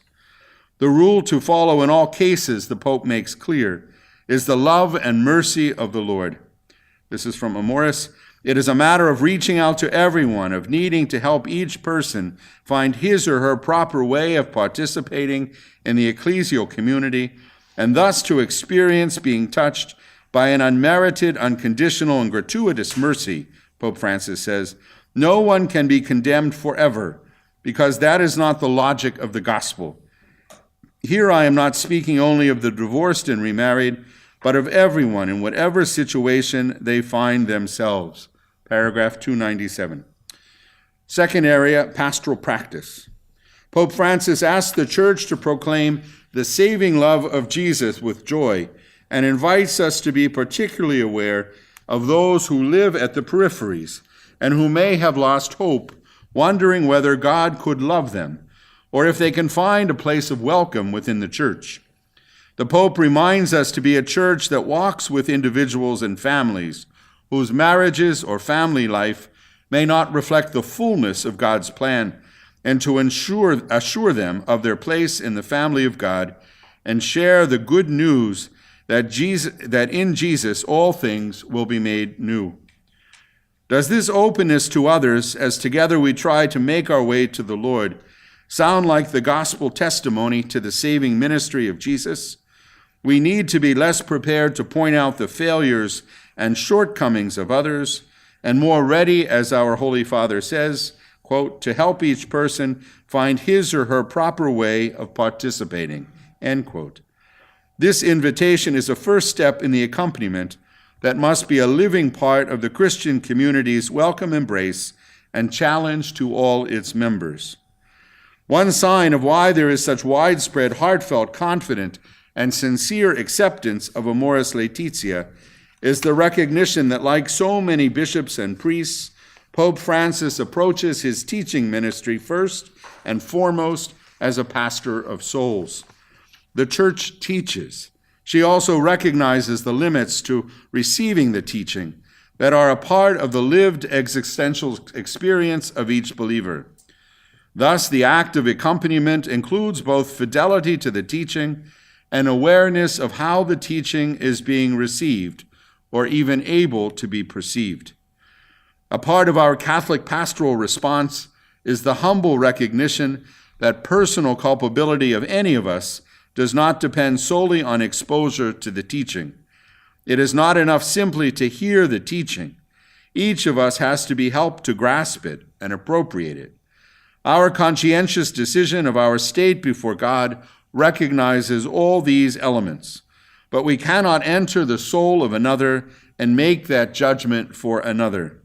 The rule to follow in all cases, the Pope makes clear, is the love and mercy of the Lord. This is from Amoris. It is a matter of reaching out to everyone, of needing to help each person find his or her proper way of participating in the ecclesial community, and thus to experience being touched by an unmerited, unconditional, and gratuitous mercy, Pope Francis says. No one can be condemned forever, because that is not the logic of the gospel. Here I am not speaking only of the divorced and remarried, but of everyone in whatever situation they find themselves. Paragraph 297. Second area, pastoral practice. Pope Francis asked the Church to proclaim the saving love of Jesus with joy and invites us to be particularly aware of those who live at the peripheries and who may have lost hope, wondering whether God could love them or if they can find a place of welcome within the Church. The Pope reminds us to be a church that walks with individuals and families whose marriages or family life may not reflect the fullness of God's plan, and to assure them of their place in the family of God and share the good news that in Jesus all things will be made new. Does this openness to others, as together we try to make our way to the Lord, sound like the gospel testimony to the saving ministry of Jesus? We need to be less prepared to point out the failures and shortcomings of others, and more ready, as our Holy Father says, quote, to help each person find his or her proper way of participating, end quote. This invitation is a first step in the accompaniment that must be a living part of the Christian community's welcome embrace and challenge to all its members. One sign of why there is such widespread, heartfelt, confident, and sincere acceptance of Amoris Laetitia is the recognition that, like so many bishops and priests, Pope Francis approaches his teaching ministry first and foremost as a pastor of souls. The Church teaches. She also recognizes the limits to receiving the teaching that are a part of the lived existential experience of each believer. Thus, the act of accompaniment includes both fidelity to the teaching and awareness of how the teaching is being received or even able to be perceived. A part of our Catholic pastoral response is the humble recognition that personal culpability of any of us does not depend solely on exposure to the teaching. It is not enough simply to hear the teaching. Each of us has to be helped to grasp it and appropriate it. Our conscientious decision of our state before God recognizes all these elements, but we cannot enter the soul of another and make that judgment for another.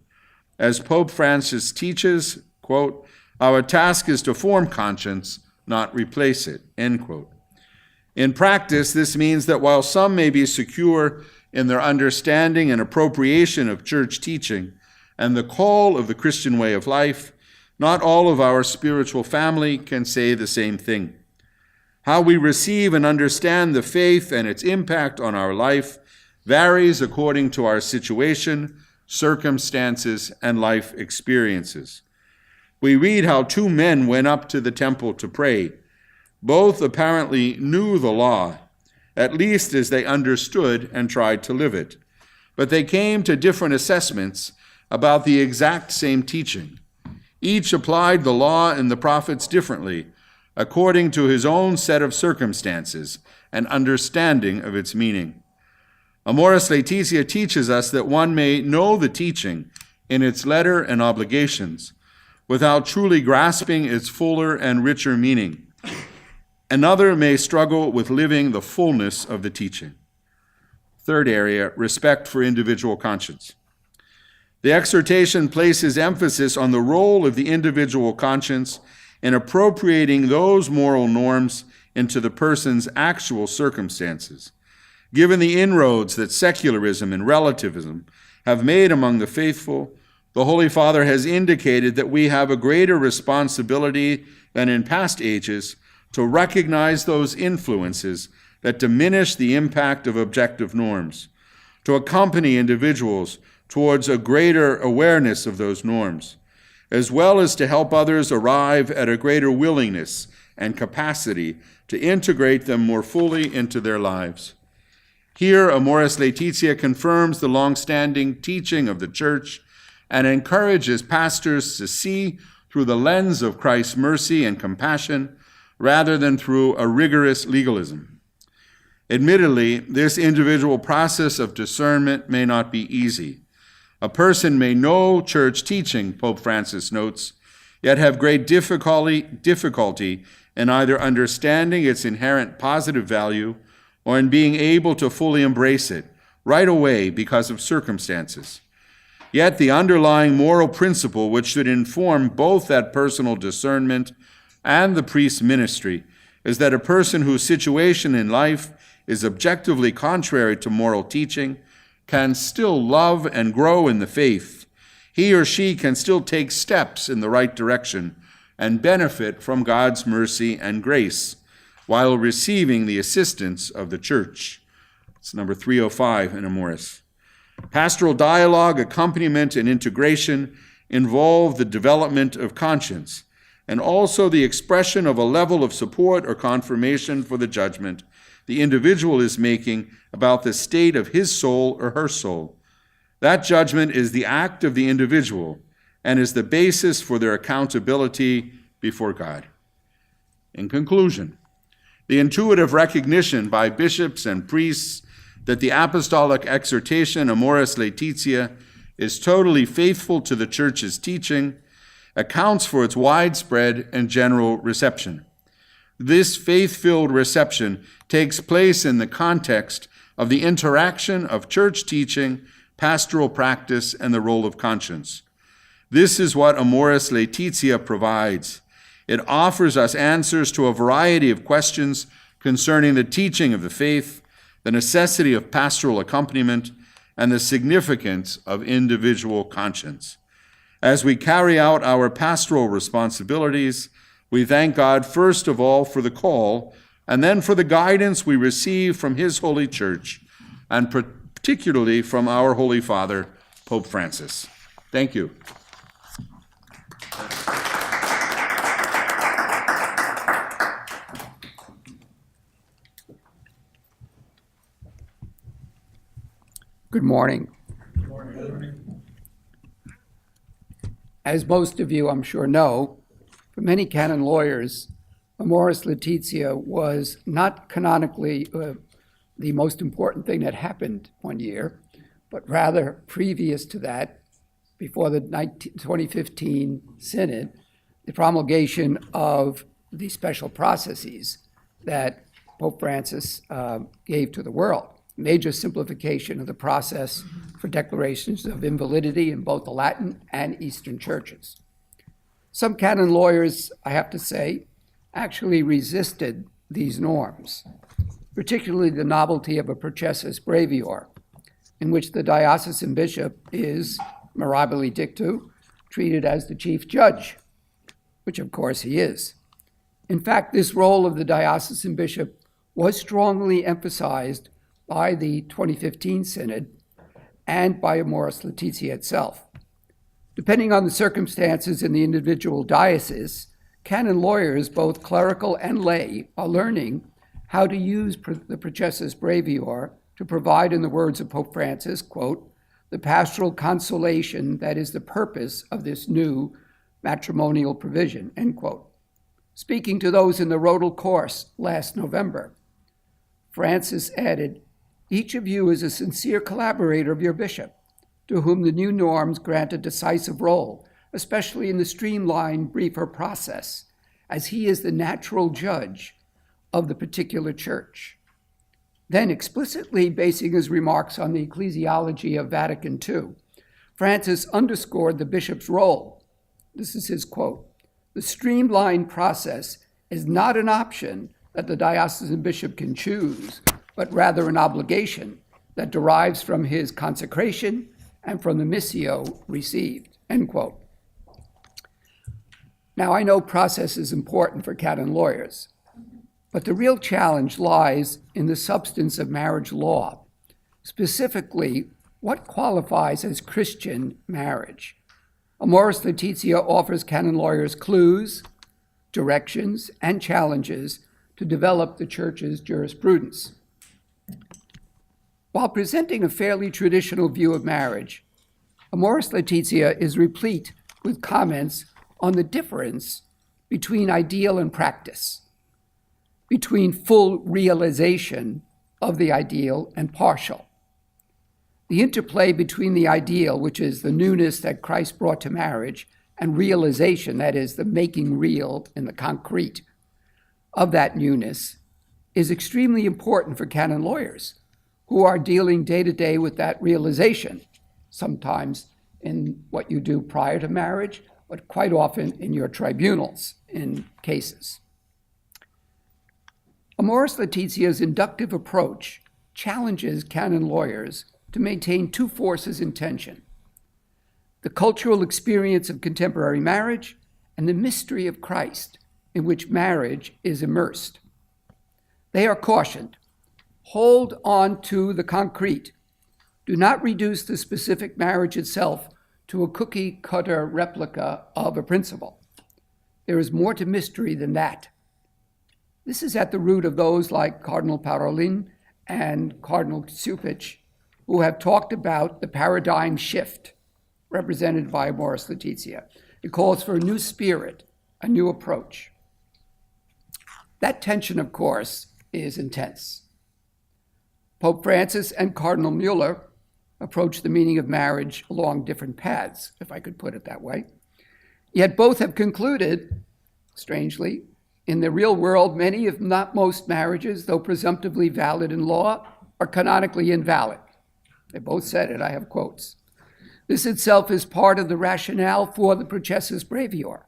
As Pope Francis teaches, quote, our task is to form conscience, not replace it, end quote. In practice, this means that while some may be secure in their understanding and appropriation of church teaching and the call of the Christian way of life, Not all of our spiritual family can say the same thing. How we receive and understand the faith and its impact on our life varies according to our situation, circumstances, and life experiences. We read how two men went up to the temple to pray. Both apparently knew the law, at least as they understood and tried to live it. But they came to different assessments about the exact same teaching. Each applied the law and the prophets differently, according to his own set of circumstances and understanding of its meaning. Amoris Laetitia teaches us that one may know the teaching in its letter and obligations without truly grasping its fuller and richer meaning. Another may struggle with living the fullness of the teaching. Third area, respect for individual conscience. The exhortation places emphasis on the role of the individual conscience in appropriating those moral norms into the person's actual circumstances. Given the inroads that secularism and relativism have made among the faithful, the Holy Father has indicated that we have a greater responsibility than in past ages to recognize those influences that diminish the impact of objective norms, to accompany individuals towards a greater awareness of those norms, as well as to help others arrive at a greater willingness and capacity to integrate them more fully into their lives. Here, Amoris Laetitia confirms the long-standing teaching of the Church and encourages pastors to see through the lens of Christ's mercy and compassion rather than through a rigorous legalism. Admittedly, this individual process of discernment may not be easy. A person may know church teaching, Pope Francis notes, yet have great difficulty in either understanding its inherent positive value or in being able to fully embrace it right away because of circumstances. Yet the underlying moral principle which should inform both that personal discernment and the priest's ministry is that a person whose situation in life is objectively contrary to moral teaching can still love and grow in the faith. He or she can still take steps in the right direction and benefit from God's mercy and grace while receiving the assistance of the Church. It's number 305 in Amoris. Pastoral dialogue, accompaniment, and integration involve the development of conscience and also the expression of a level of support or confirmation for the judgment the individual is making about the state of his soul or her soul. That judgment is the act of the individual and is the basis for their accountability before God. In conclusion, the intuitive recognition by bishops and priests that the apostolic exhortation Amoris Laetitia is totally faithful to the Church's teaching accounts for its widespread and general reception. This faith-filled reception takes place in the context of the interaction of church teaching, pastoral practice, and the role of conscience. This is what Amoris Laetitia provides. It offers us answers to a variety of questions concerning the teaching of the faith, the necessity of pastoral accompaniment, and the significance of individual conscience. As we carry out our pastoral responsibilities, we thank God first of all for the call, and then for the guidance we receive from His Holy Church, and particularly from our Holy Father, Pope Francis. Thank you. Good morning. As most of you, I'm sure, know, for many canon lawyers, Amoris Laetitia was not canonically the most important thing that happened one year, but rather previous to that, before the 2015 Synod, the promulgation of the special processes that Pope Francis gave to the world. Major simplification of the process for declarations of invalidity in both the Latin and Eastern churches. Some canon lawyers, I have to say, actually resisted these norms, particularly the novelty of a processus brevior, in which the diocesan bishop is, mirabile dictu, treated as the chief judge which of course he is. In fact, this role of the diocesan bishop was strongly emphasized by the 2015 Synod and by Amoris Laetitia itself. Depending on the circumstances in the individual diocese, canon lawyers, both clerical and lay, are learning how to use the processus brevior to provide, in the words of Pope Francis, quote, the pastoral consolation that is the purpose of this new matrimonial provision, end quote. Speaking to those in the Rodal course last November, Francis added, each of you is a sincere collaborator of your bishop, to whom the new norms grant a decisive role, especially in the streamlined briefer process, as he is the natural judge of the particular church. Then, explicitly basing his remarks on the ecclesiology of Vatican II, Francis underscored the bishop's role. This is his quote, the streamlined process is not an option that the diocesan bishop can choose, but rather an obligation that derives from his consecration and from the missio received, end quote. Now, I know process is important for canon lawyers, but the real challenge lies in the substance of marriage law, specifically what qualifies as Christian marriage. Amoris Laetitia offers canon lawyers clues, directions, and challenges to develop the Church's jurisprudence. While presenting a fairly traditional view of marriage, Amoris Laetitia is replete with comments on the difference between ideal and practice, between full realization of the ideal and partial. The interplay between the ideal, which is the newness that Christ brought to marriage, and realization, that is, the making real in the concrete of that newness, is extremely important for canon lawyers who are dealing day to day with that realization, sometimes in what you do prior to marriage, but quite often in your tribunals in cases. Amoris Laetitia's inductive approach challenges canon lawyers to maintain two forces in tension: the cultural experience of contemporary marriage and the mystery of Christ in which marriage is immersed. They are cautioned, hold on to the concrete. Do not reduce the specific marriage itself to a cookie-cutter replica of a principle. There is more to mystery than that. This is at the root of those like Cardinal Parolin and Cardinal Supich, who have talked about the paradigm shift represented by Amoris Laetitia. It calls for a new spirit, a new approach. That tension, of course, is intense. Pope Francis and Cardinal Mueller approach the meaning of marriage along different paths, if I could put it that way. Yet both have concluded, strangely, in the real world, many, if not most, marriages, though presumptively valid in law, are canonically invalid. They both said it, I have quotes. This itself is part of the rationale for the processus brevior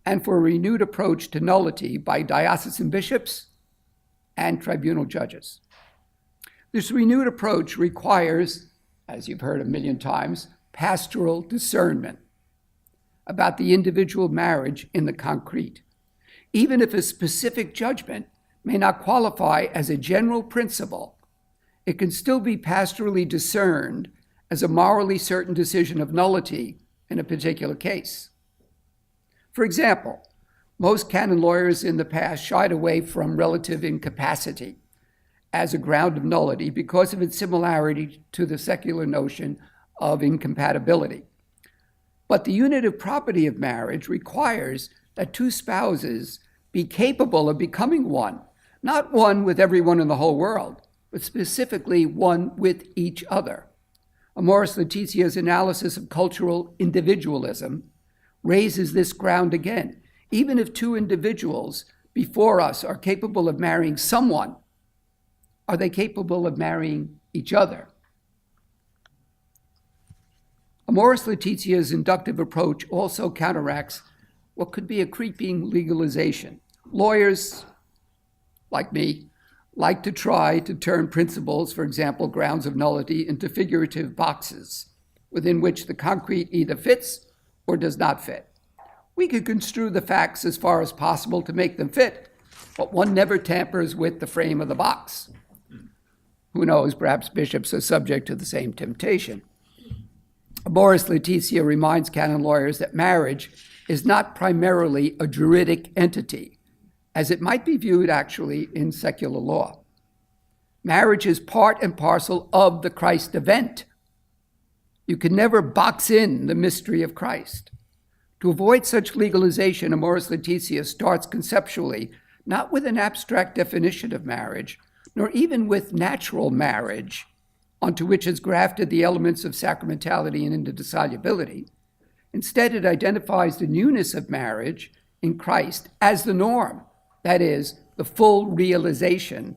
and for a renewed approach to nullity by diocesan bishops and tribunal judges. This renewed approach requires, as you've heard a million times, pastoral discernment about the individual marriage in the concrete, even if a specific judgment may not qualify as a general principle. It can still be pastorally discerned as a morally certain decision of nullity in a particular case. For example, most canon lawyers in the past shied away from relative incapacity as a ground of nullity because of its similarity to the secular notion of incompatibility. But the unitive property of marriage requires that two spouses be capable of becoming one, not one with everyone in the whole world, but specifically one with each other. Amoris Laetitia's analysis of cultural individualism raises this ground again. Even if two individuals before us are capable of marrying someone, are they capable of marrying each other? Amoris Laetitia's inductive approach also counteracts what could be a creeping legalization. Lawyers, like me, like to try to turn principles, for example, grounds of nullity, into figurative boxes within which the concrete either fits or does not fit. We could construe the facts as far as possible to make them fit, but one never tampers with the frame of the box. Who knows, perhaps bishops are subject to the same temptation. Amoris Laetitia reminds canon lawyers that marriage is not primarily a juridic entity, as it might be viewed actually in secular law. Marriage is part and parcel of the Christ event. You can never box in the mystery of Christ. To avoid such legalization, Amoris Laetitia starts conceptually not with an abstract definition of marriage, nor even with natural marriage, onto which is grafted the elements of sacramentality and indissolubility. Instead, it identifies the newness of marriage in Christ as the norm, that is, the full realization,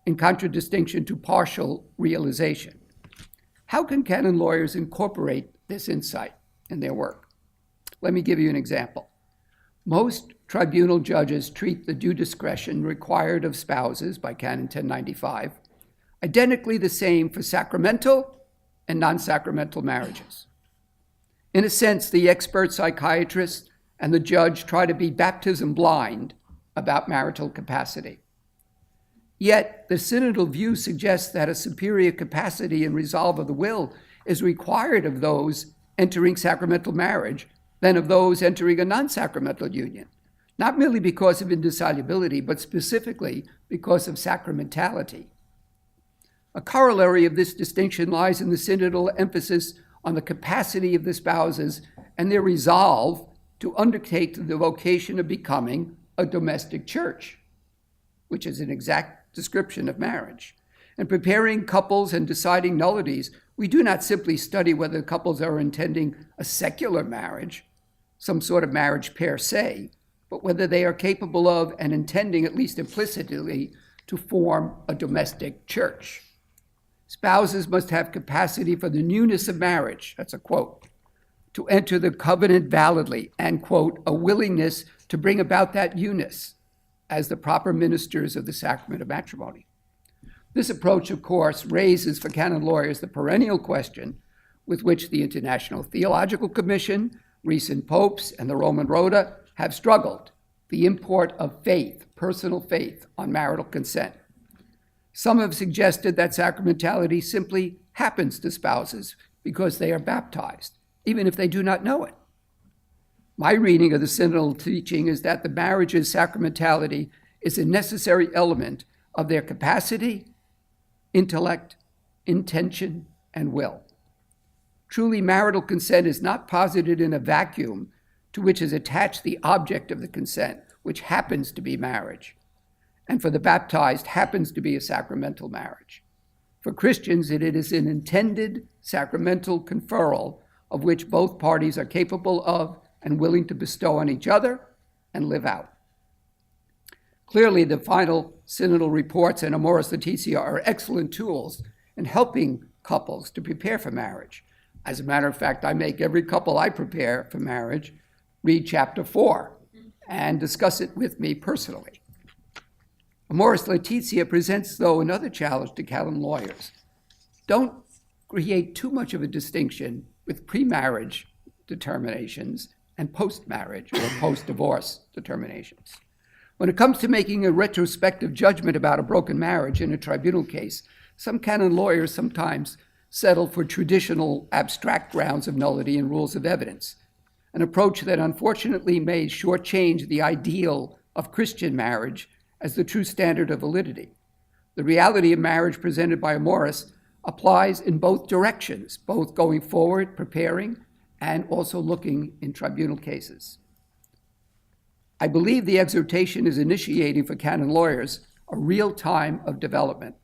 in contradistinction to partial realization. How can canon lawyers incorporate this insight in their work? Let me give you an example. Most tribunal judges treat the due discretion required of spouses by Canon 1095 identically the same for sacramental and non-sacramental marriages. In a sense, the expert psychiatrist and the judge try to be baptism blind about marital capacity. Yet, the synodal view suggests that a superior capacity and resolve of the will is required of those entering sacramental marriage than of those entering a non-sacramental union, not merely because of indissolubility, but specifically because of sacramentality. A corollary of this distinction lies in the synodal emphasis on the capacity of the spouses and their resolve to undertake the vocation of becoming a domestic church, which is an exact description of marriage. In preparing couples and deciding nullities, we do not simply study whether couples are intending a secular marriage, some sort of marriage per se, but whether they are capable of and intending, at least implicitly, to form a domestic church. Spouses must have capacity for the newness of marriage, that's a quote, to enter the covenant validly, and, quote, a willingness to bring about that newness as the proper ministers of the sacrament of matrimony. This approach, of course, raises for canon lawyers the perennial question with which the International Theological Commission, recent popes, and the Roman Rota have struggled: the import of faith, personal faith, on marital consent. Some have suggested that sacramentality simply happens to spouses because they are baptized, even if they do not know it. My reading of the synodal teaching is that the marriage's sacramentality is a necessary element of their capacity, intellect, intention, and will. Truly, marital consent is not posited in a vacuum to which is attached the object of the consent, which happens to be marriage, and for the baptized happens to be a sacramental marriage. For Christians, it is an intended sacramental conferral of which both parties are capable of and willing to bestow on each other and live out. Clearly, the final synodal reports and Amoris Laetitia are excellent tools in helping couples to prepare for marriage. As a matter of fact, I make every couple I prepare for marriage read chapter 4 and discuss it with me personally. Amoris Laetitia presents, though, another challenge to canon lawyers. Don't create too much of a distinction with pre-marriage determinations and post-marriage or post-divorce determinations. When it comes to making a retrospective judgment about a broken marriage in a tribunal case, some canon lawyers sometimes settle for traditional abstract grounds of nullity and rules of evidence, an approach that unfortunately may shortchange the ideal of Christian marriage as the true standard of validity. The reality of marriage presented by Amoris applies in both directions, both going forward, preparing, and also looking in tribunal cases. I believe the exhortation is initiating for canon lawyers a real time of development,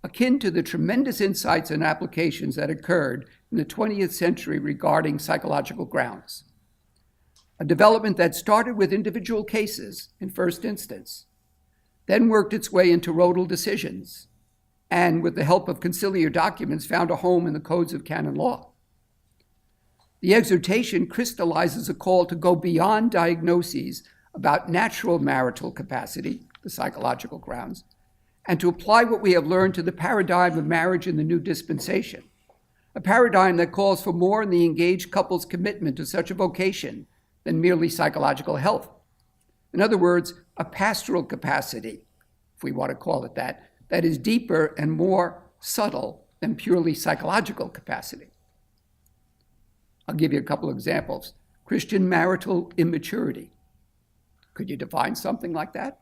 akin to the tremendous insights and applications that occurred in the 20th century regarding psychological grounds. A development that started with individual cases in first instance, then worked its way into rodal decisions, and with the help of conciliar documents found a home in the codes of canon law. The exhortation crystallizes a call to go beyond diagnoses about natural marital capacity, the psychological grounds, and to apply what we have learned to the paradigm of marriage in the new dispensation, a paradigm that calls for more in the engaged couple's commitment to such a vocation than merely psychological health. In other words, a pastoral capacity, if we want to call it that is deeper and more subtle than purely psychological capacity. I'll give you a couple of examples. Christian marital immaturity. Could you define something like that?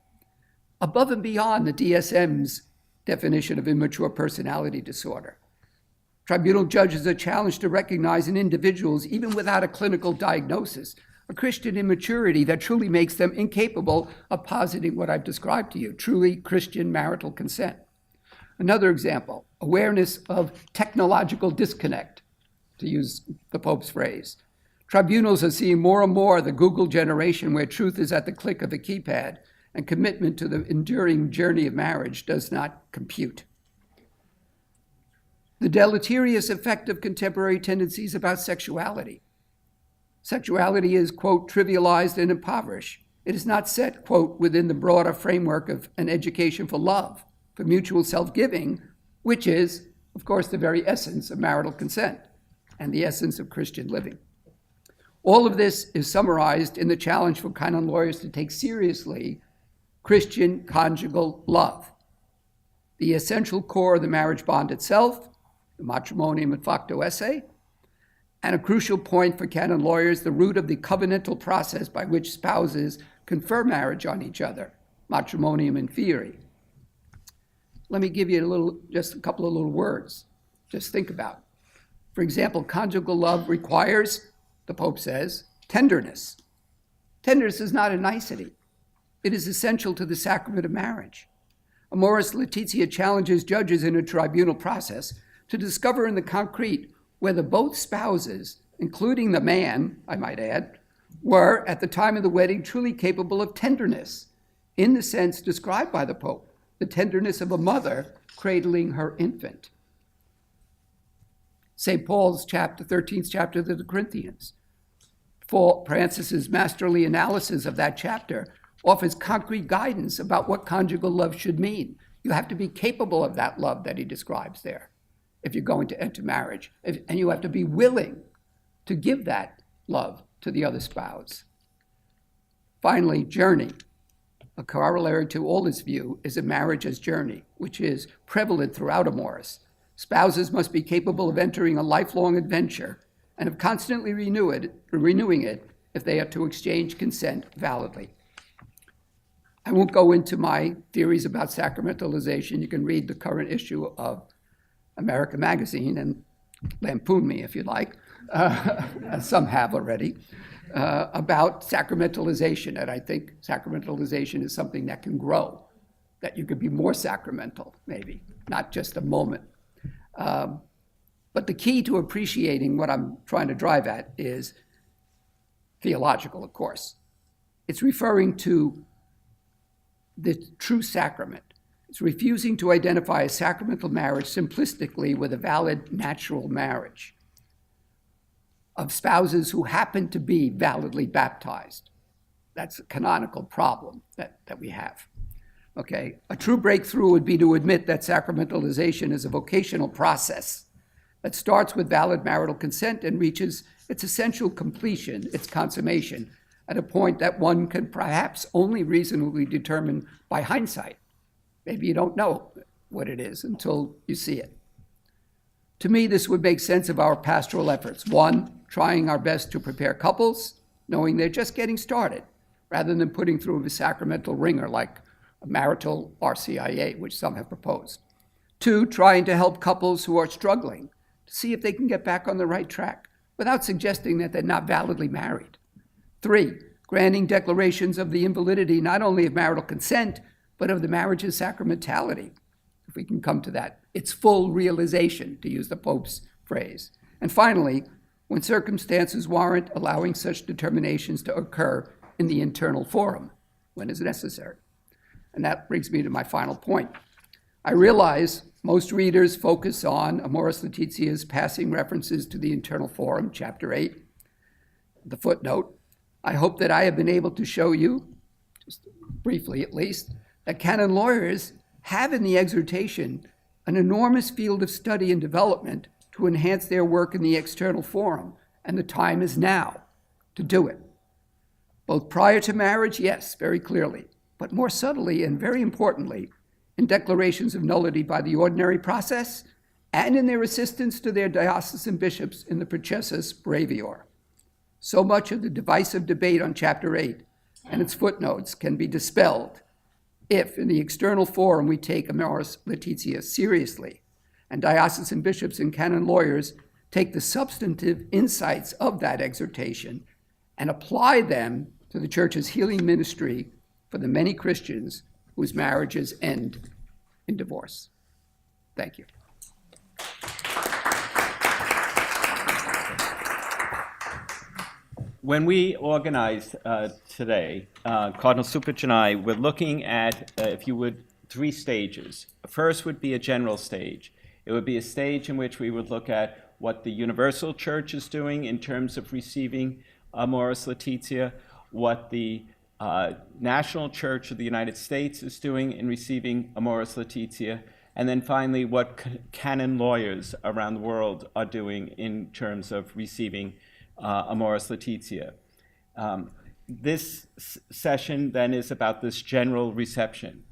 Above and beyond the DSM's definition of immature personality disorder. Tribunal judges are challenged to recognize in individuals, even without a clinical diagnosis, a Christian immaturity that truly makes them incapable of positing what I've described to you, truly Christian marital consent. Another example, awareness of technological disconnect, to use the Pope's phrase. Tribunals are seeing more and more the Google generation where truth is at the click of a keypad and commitment to the enduring journey of marriage does not compute. The deleterious effect of contemporary tendencies about sexuality. Sexuality is, quote, trivialized and impoverished. It is not set, quote, within the broader framework of an education for love, for mutual self-giving, which is, of course, the very essence of marital consent and the essence of Christian living. All of this is summarized in the challenge for canon lawyers to take seriously Christian conjugal love, the essential core of the marriage bond itself, the matrimonium et facto esse, and a crucial point for canon lawyers, the root of the covenantal process by which spouses confer marriage on each other, matrimonium in fieri. Let me give you just a couple of little words. Just think about. For example, conjugal love requires, the Pope says, tenderness. Tenderness is not a nicety. It is essential to the sacrament of marriage. Amoris Laetitia challenges judges in a tribunal process to discover in the concrete whether both spouses, including the man, I might add, were, at the time of the wedding, truly capable of tenderness, in the sense described by the Pope, the tenderness of a mother cradling her infant. St. Paul's 13th chapter to the Corinthians. Francis's masterly analysis of that chapter offers concrete guidance about what conjugal love should mean. You have to be capable of that love that he describes there if you're going to enter marriage. And you have to be willing to give that love to the other spouse. Finally, journey. A corollary to all this view is a marriage as journey, which is prevalent throughout Amoris. Spouses must be capable of entering a lifelong adventure and of constantly renewing it if they are to exchange consent validly. I won't go into my theories about sacramentalization. You can read the current issue of America Magazine and lampoon me if you like, as some have already, about sacramentalization. And I think sacramentalization is something that can grow, that you could be more sacramental, maybe, not just a moment. But the key to appreciating what I'm trying to drive at is theological, of course. It's referring to the true sacrament. It's refusing to identify a sacramental marriage simplistically with a valid natural marriage of spouses who happen to be validly baptized. That's a canonical problem that we have. Okay, a true breakthrough would be to admit that sacramentalization is a vocational process that starts with valid marital consent and reaches its essential completion, its consummation, at a point that one can perhaps only reasonably determine by hindsight. Maybe you don't know what it is until you see it. To me, this would make sense of our pastoral efforts. One, trying our best to prepare couples, knowing they're just getting started, rather than putting through a sacramental ringer like a marital RCIA, which some have proposed. Two, trying to help couples who are struggling to see if they can get back on the right track without suggesting that they're not validly married. Three, granting declarations of the invalidity not only of marital consent, but of the marriage's sacramentality, if we can come to that, its full realization, to use the Pope's phrase. And finally, when circumstances warrant, allowing such determinations to occur in the internal forum when is necessary. And that brings me to my final point. I realize most readers focus on Amoris Laetitia's passing references to the internal forum, chapter 8, the footnote. I hope that I have been able to show you, just briefly at least, that canon lawyers have in the exhortation an enormous field of study and development to enhance their work in the external forum, and the time is now to do it. both prior to marriage, yes, very clearly, but more subtly and very importantly, in declarations of nullity by the ordinary process and in their assistance to their diocesan bishops in the Processus Brevior. So much of the divisive debate on Chapter 8 and its footnotes can be dispelled if, in the external forum, we take Amoris Laetitia seriously, and diocesan bishops and canon lawyers take the substantive insights of that exhortation and apply them to the Church's healing ministry for the many Christians whose marriages end in divorce. Thank you. When we organized today, Cardinal Supich and I were looking at, if you would, 3 stages. First would be a general stage. It would be a stage in which we would look at what the Universal Church is doing in terms of receiving Amoris Laetitia, what the National Church of the United States is doing in receiving Amoris Laetitia, and then finally what canon lawyers around the world are doing in terms of receiving Amoris Laetitia. This session then is about this general reception.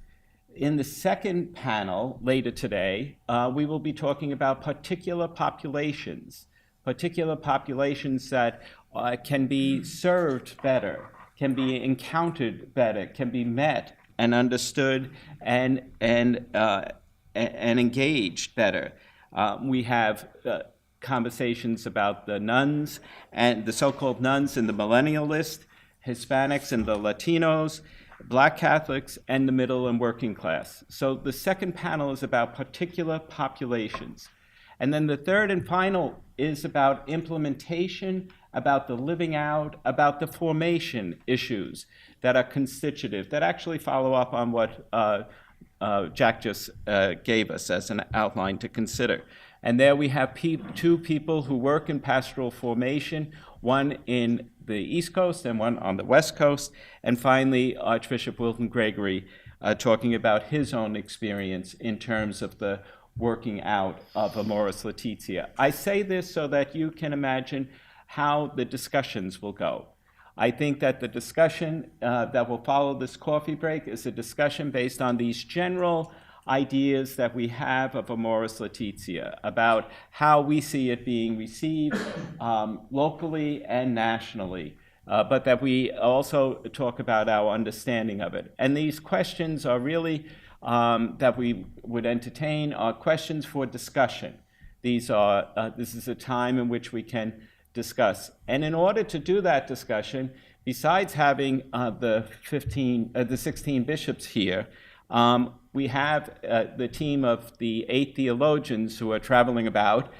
In the second panel later today, we will be talking about particular populations that can be served better, can be encountered better, can be met and understood and engaged better. We have conversations about the nuns and the so-called nuns in the millennial list, Hispanics and the Latinos, Black Catholics, and the middle and working class. So the second panel is about particular populations. And then the third and final is about implementation, about the living out, about the formation issues that are constitutive, that actually follow up on what Jack just gave us as an outline to consider. And there we have 2 people who work in pastoral formation, one in the East Coast and one on the West Coast. And finally, Archbishop Wilton Gregory talking about his own experience in terms of the working out of Amoris Laetitia. I say this so that you can imagine how the discussions will go. I think that the discussion that will follow this coffee break is a discussion based on these general ideas that we have of Amoris Laetitia, about how we see it being received locally and nationally, but that we also talk about our understanding of it. And these questions are really, that we would entertain, are questions for discussion. This is a time in which we can discuss. And in order to do that discussion, besides having the 16 bishops here, we have the team of the 8 theologians who are traveling about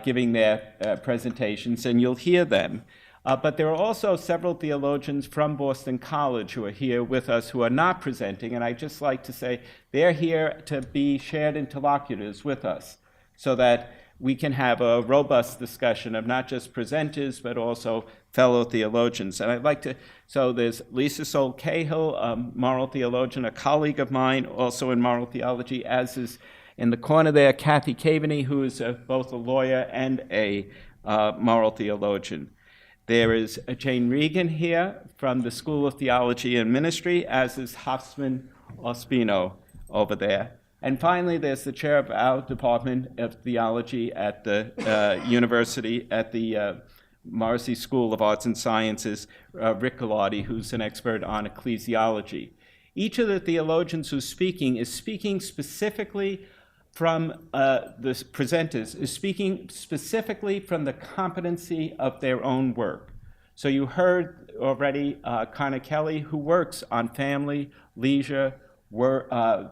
giving their presentations, and you'll hear them. But there are also several theologians from Boston College who are here with us who are not presenting, and I'd just like to say they're here to be shared interlocutors with us so that we can have a robust discussion of not just presenters, but also fellow theologians. And I'd like to, so there's Lisa Soul Cahill, a moral theologian, a colleague of mine, also in moral theology, as is in the corner there, Kathy Caveney, who is both a lawyer and a moral theologian. There is Jane Regan here from the School of Theology and Ministry, as is Hofsman Ospino over there. And finally, there's the chair of our Department of Theology at the university, at the Morrissey School of Arts and Sciences, Rick Galati, who's an expert on ecclesiology. Each of the theologians who's speaking is speaking specifically from the presenters, is speaking specifically from the competency of their own work. So you heard already Connor Kelly, who works on family, leisure,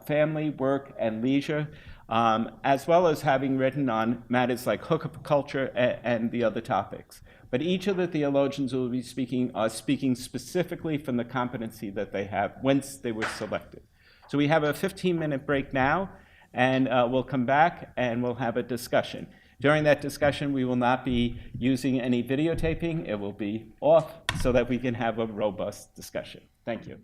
family, work, and leisure, as well as having written on matters like hookup culture and the other topics. But each of the theologians who will be speaking are speaking specifically from the competency that they have, whence they were selected. So we have a 15-minute break now, and we'll come back and we'll have a discussion. During that discussion, we will not be using any videotaping. It will be off so that we can have a robust discussion. Thank you.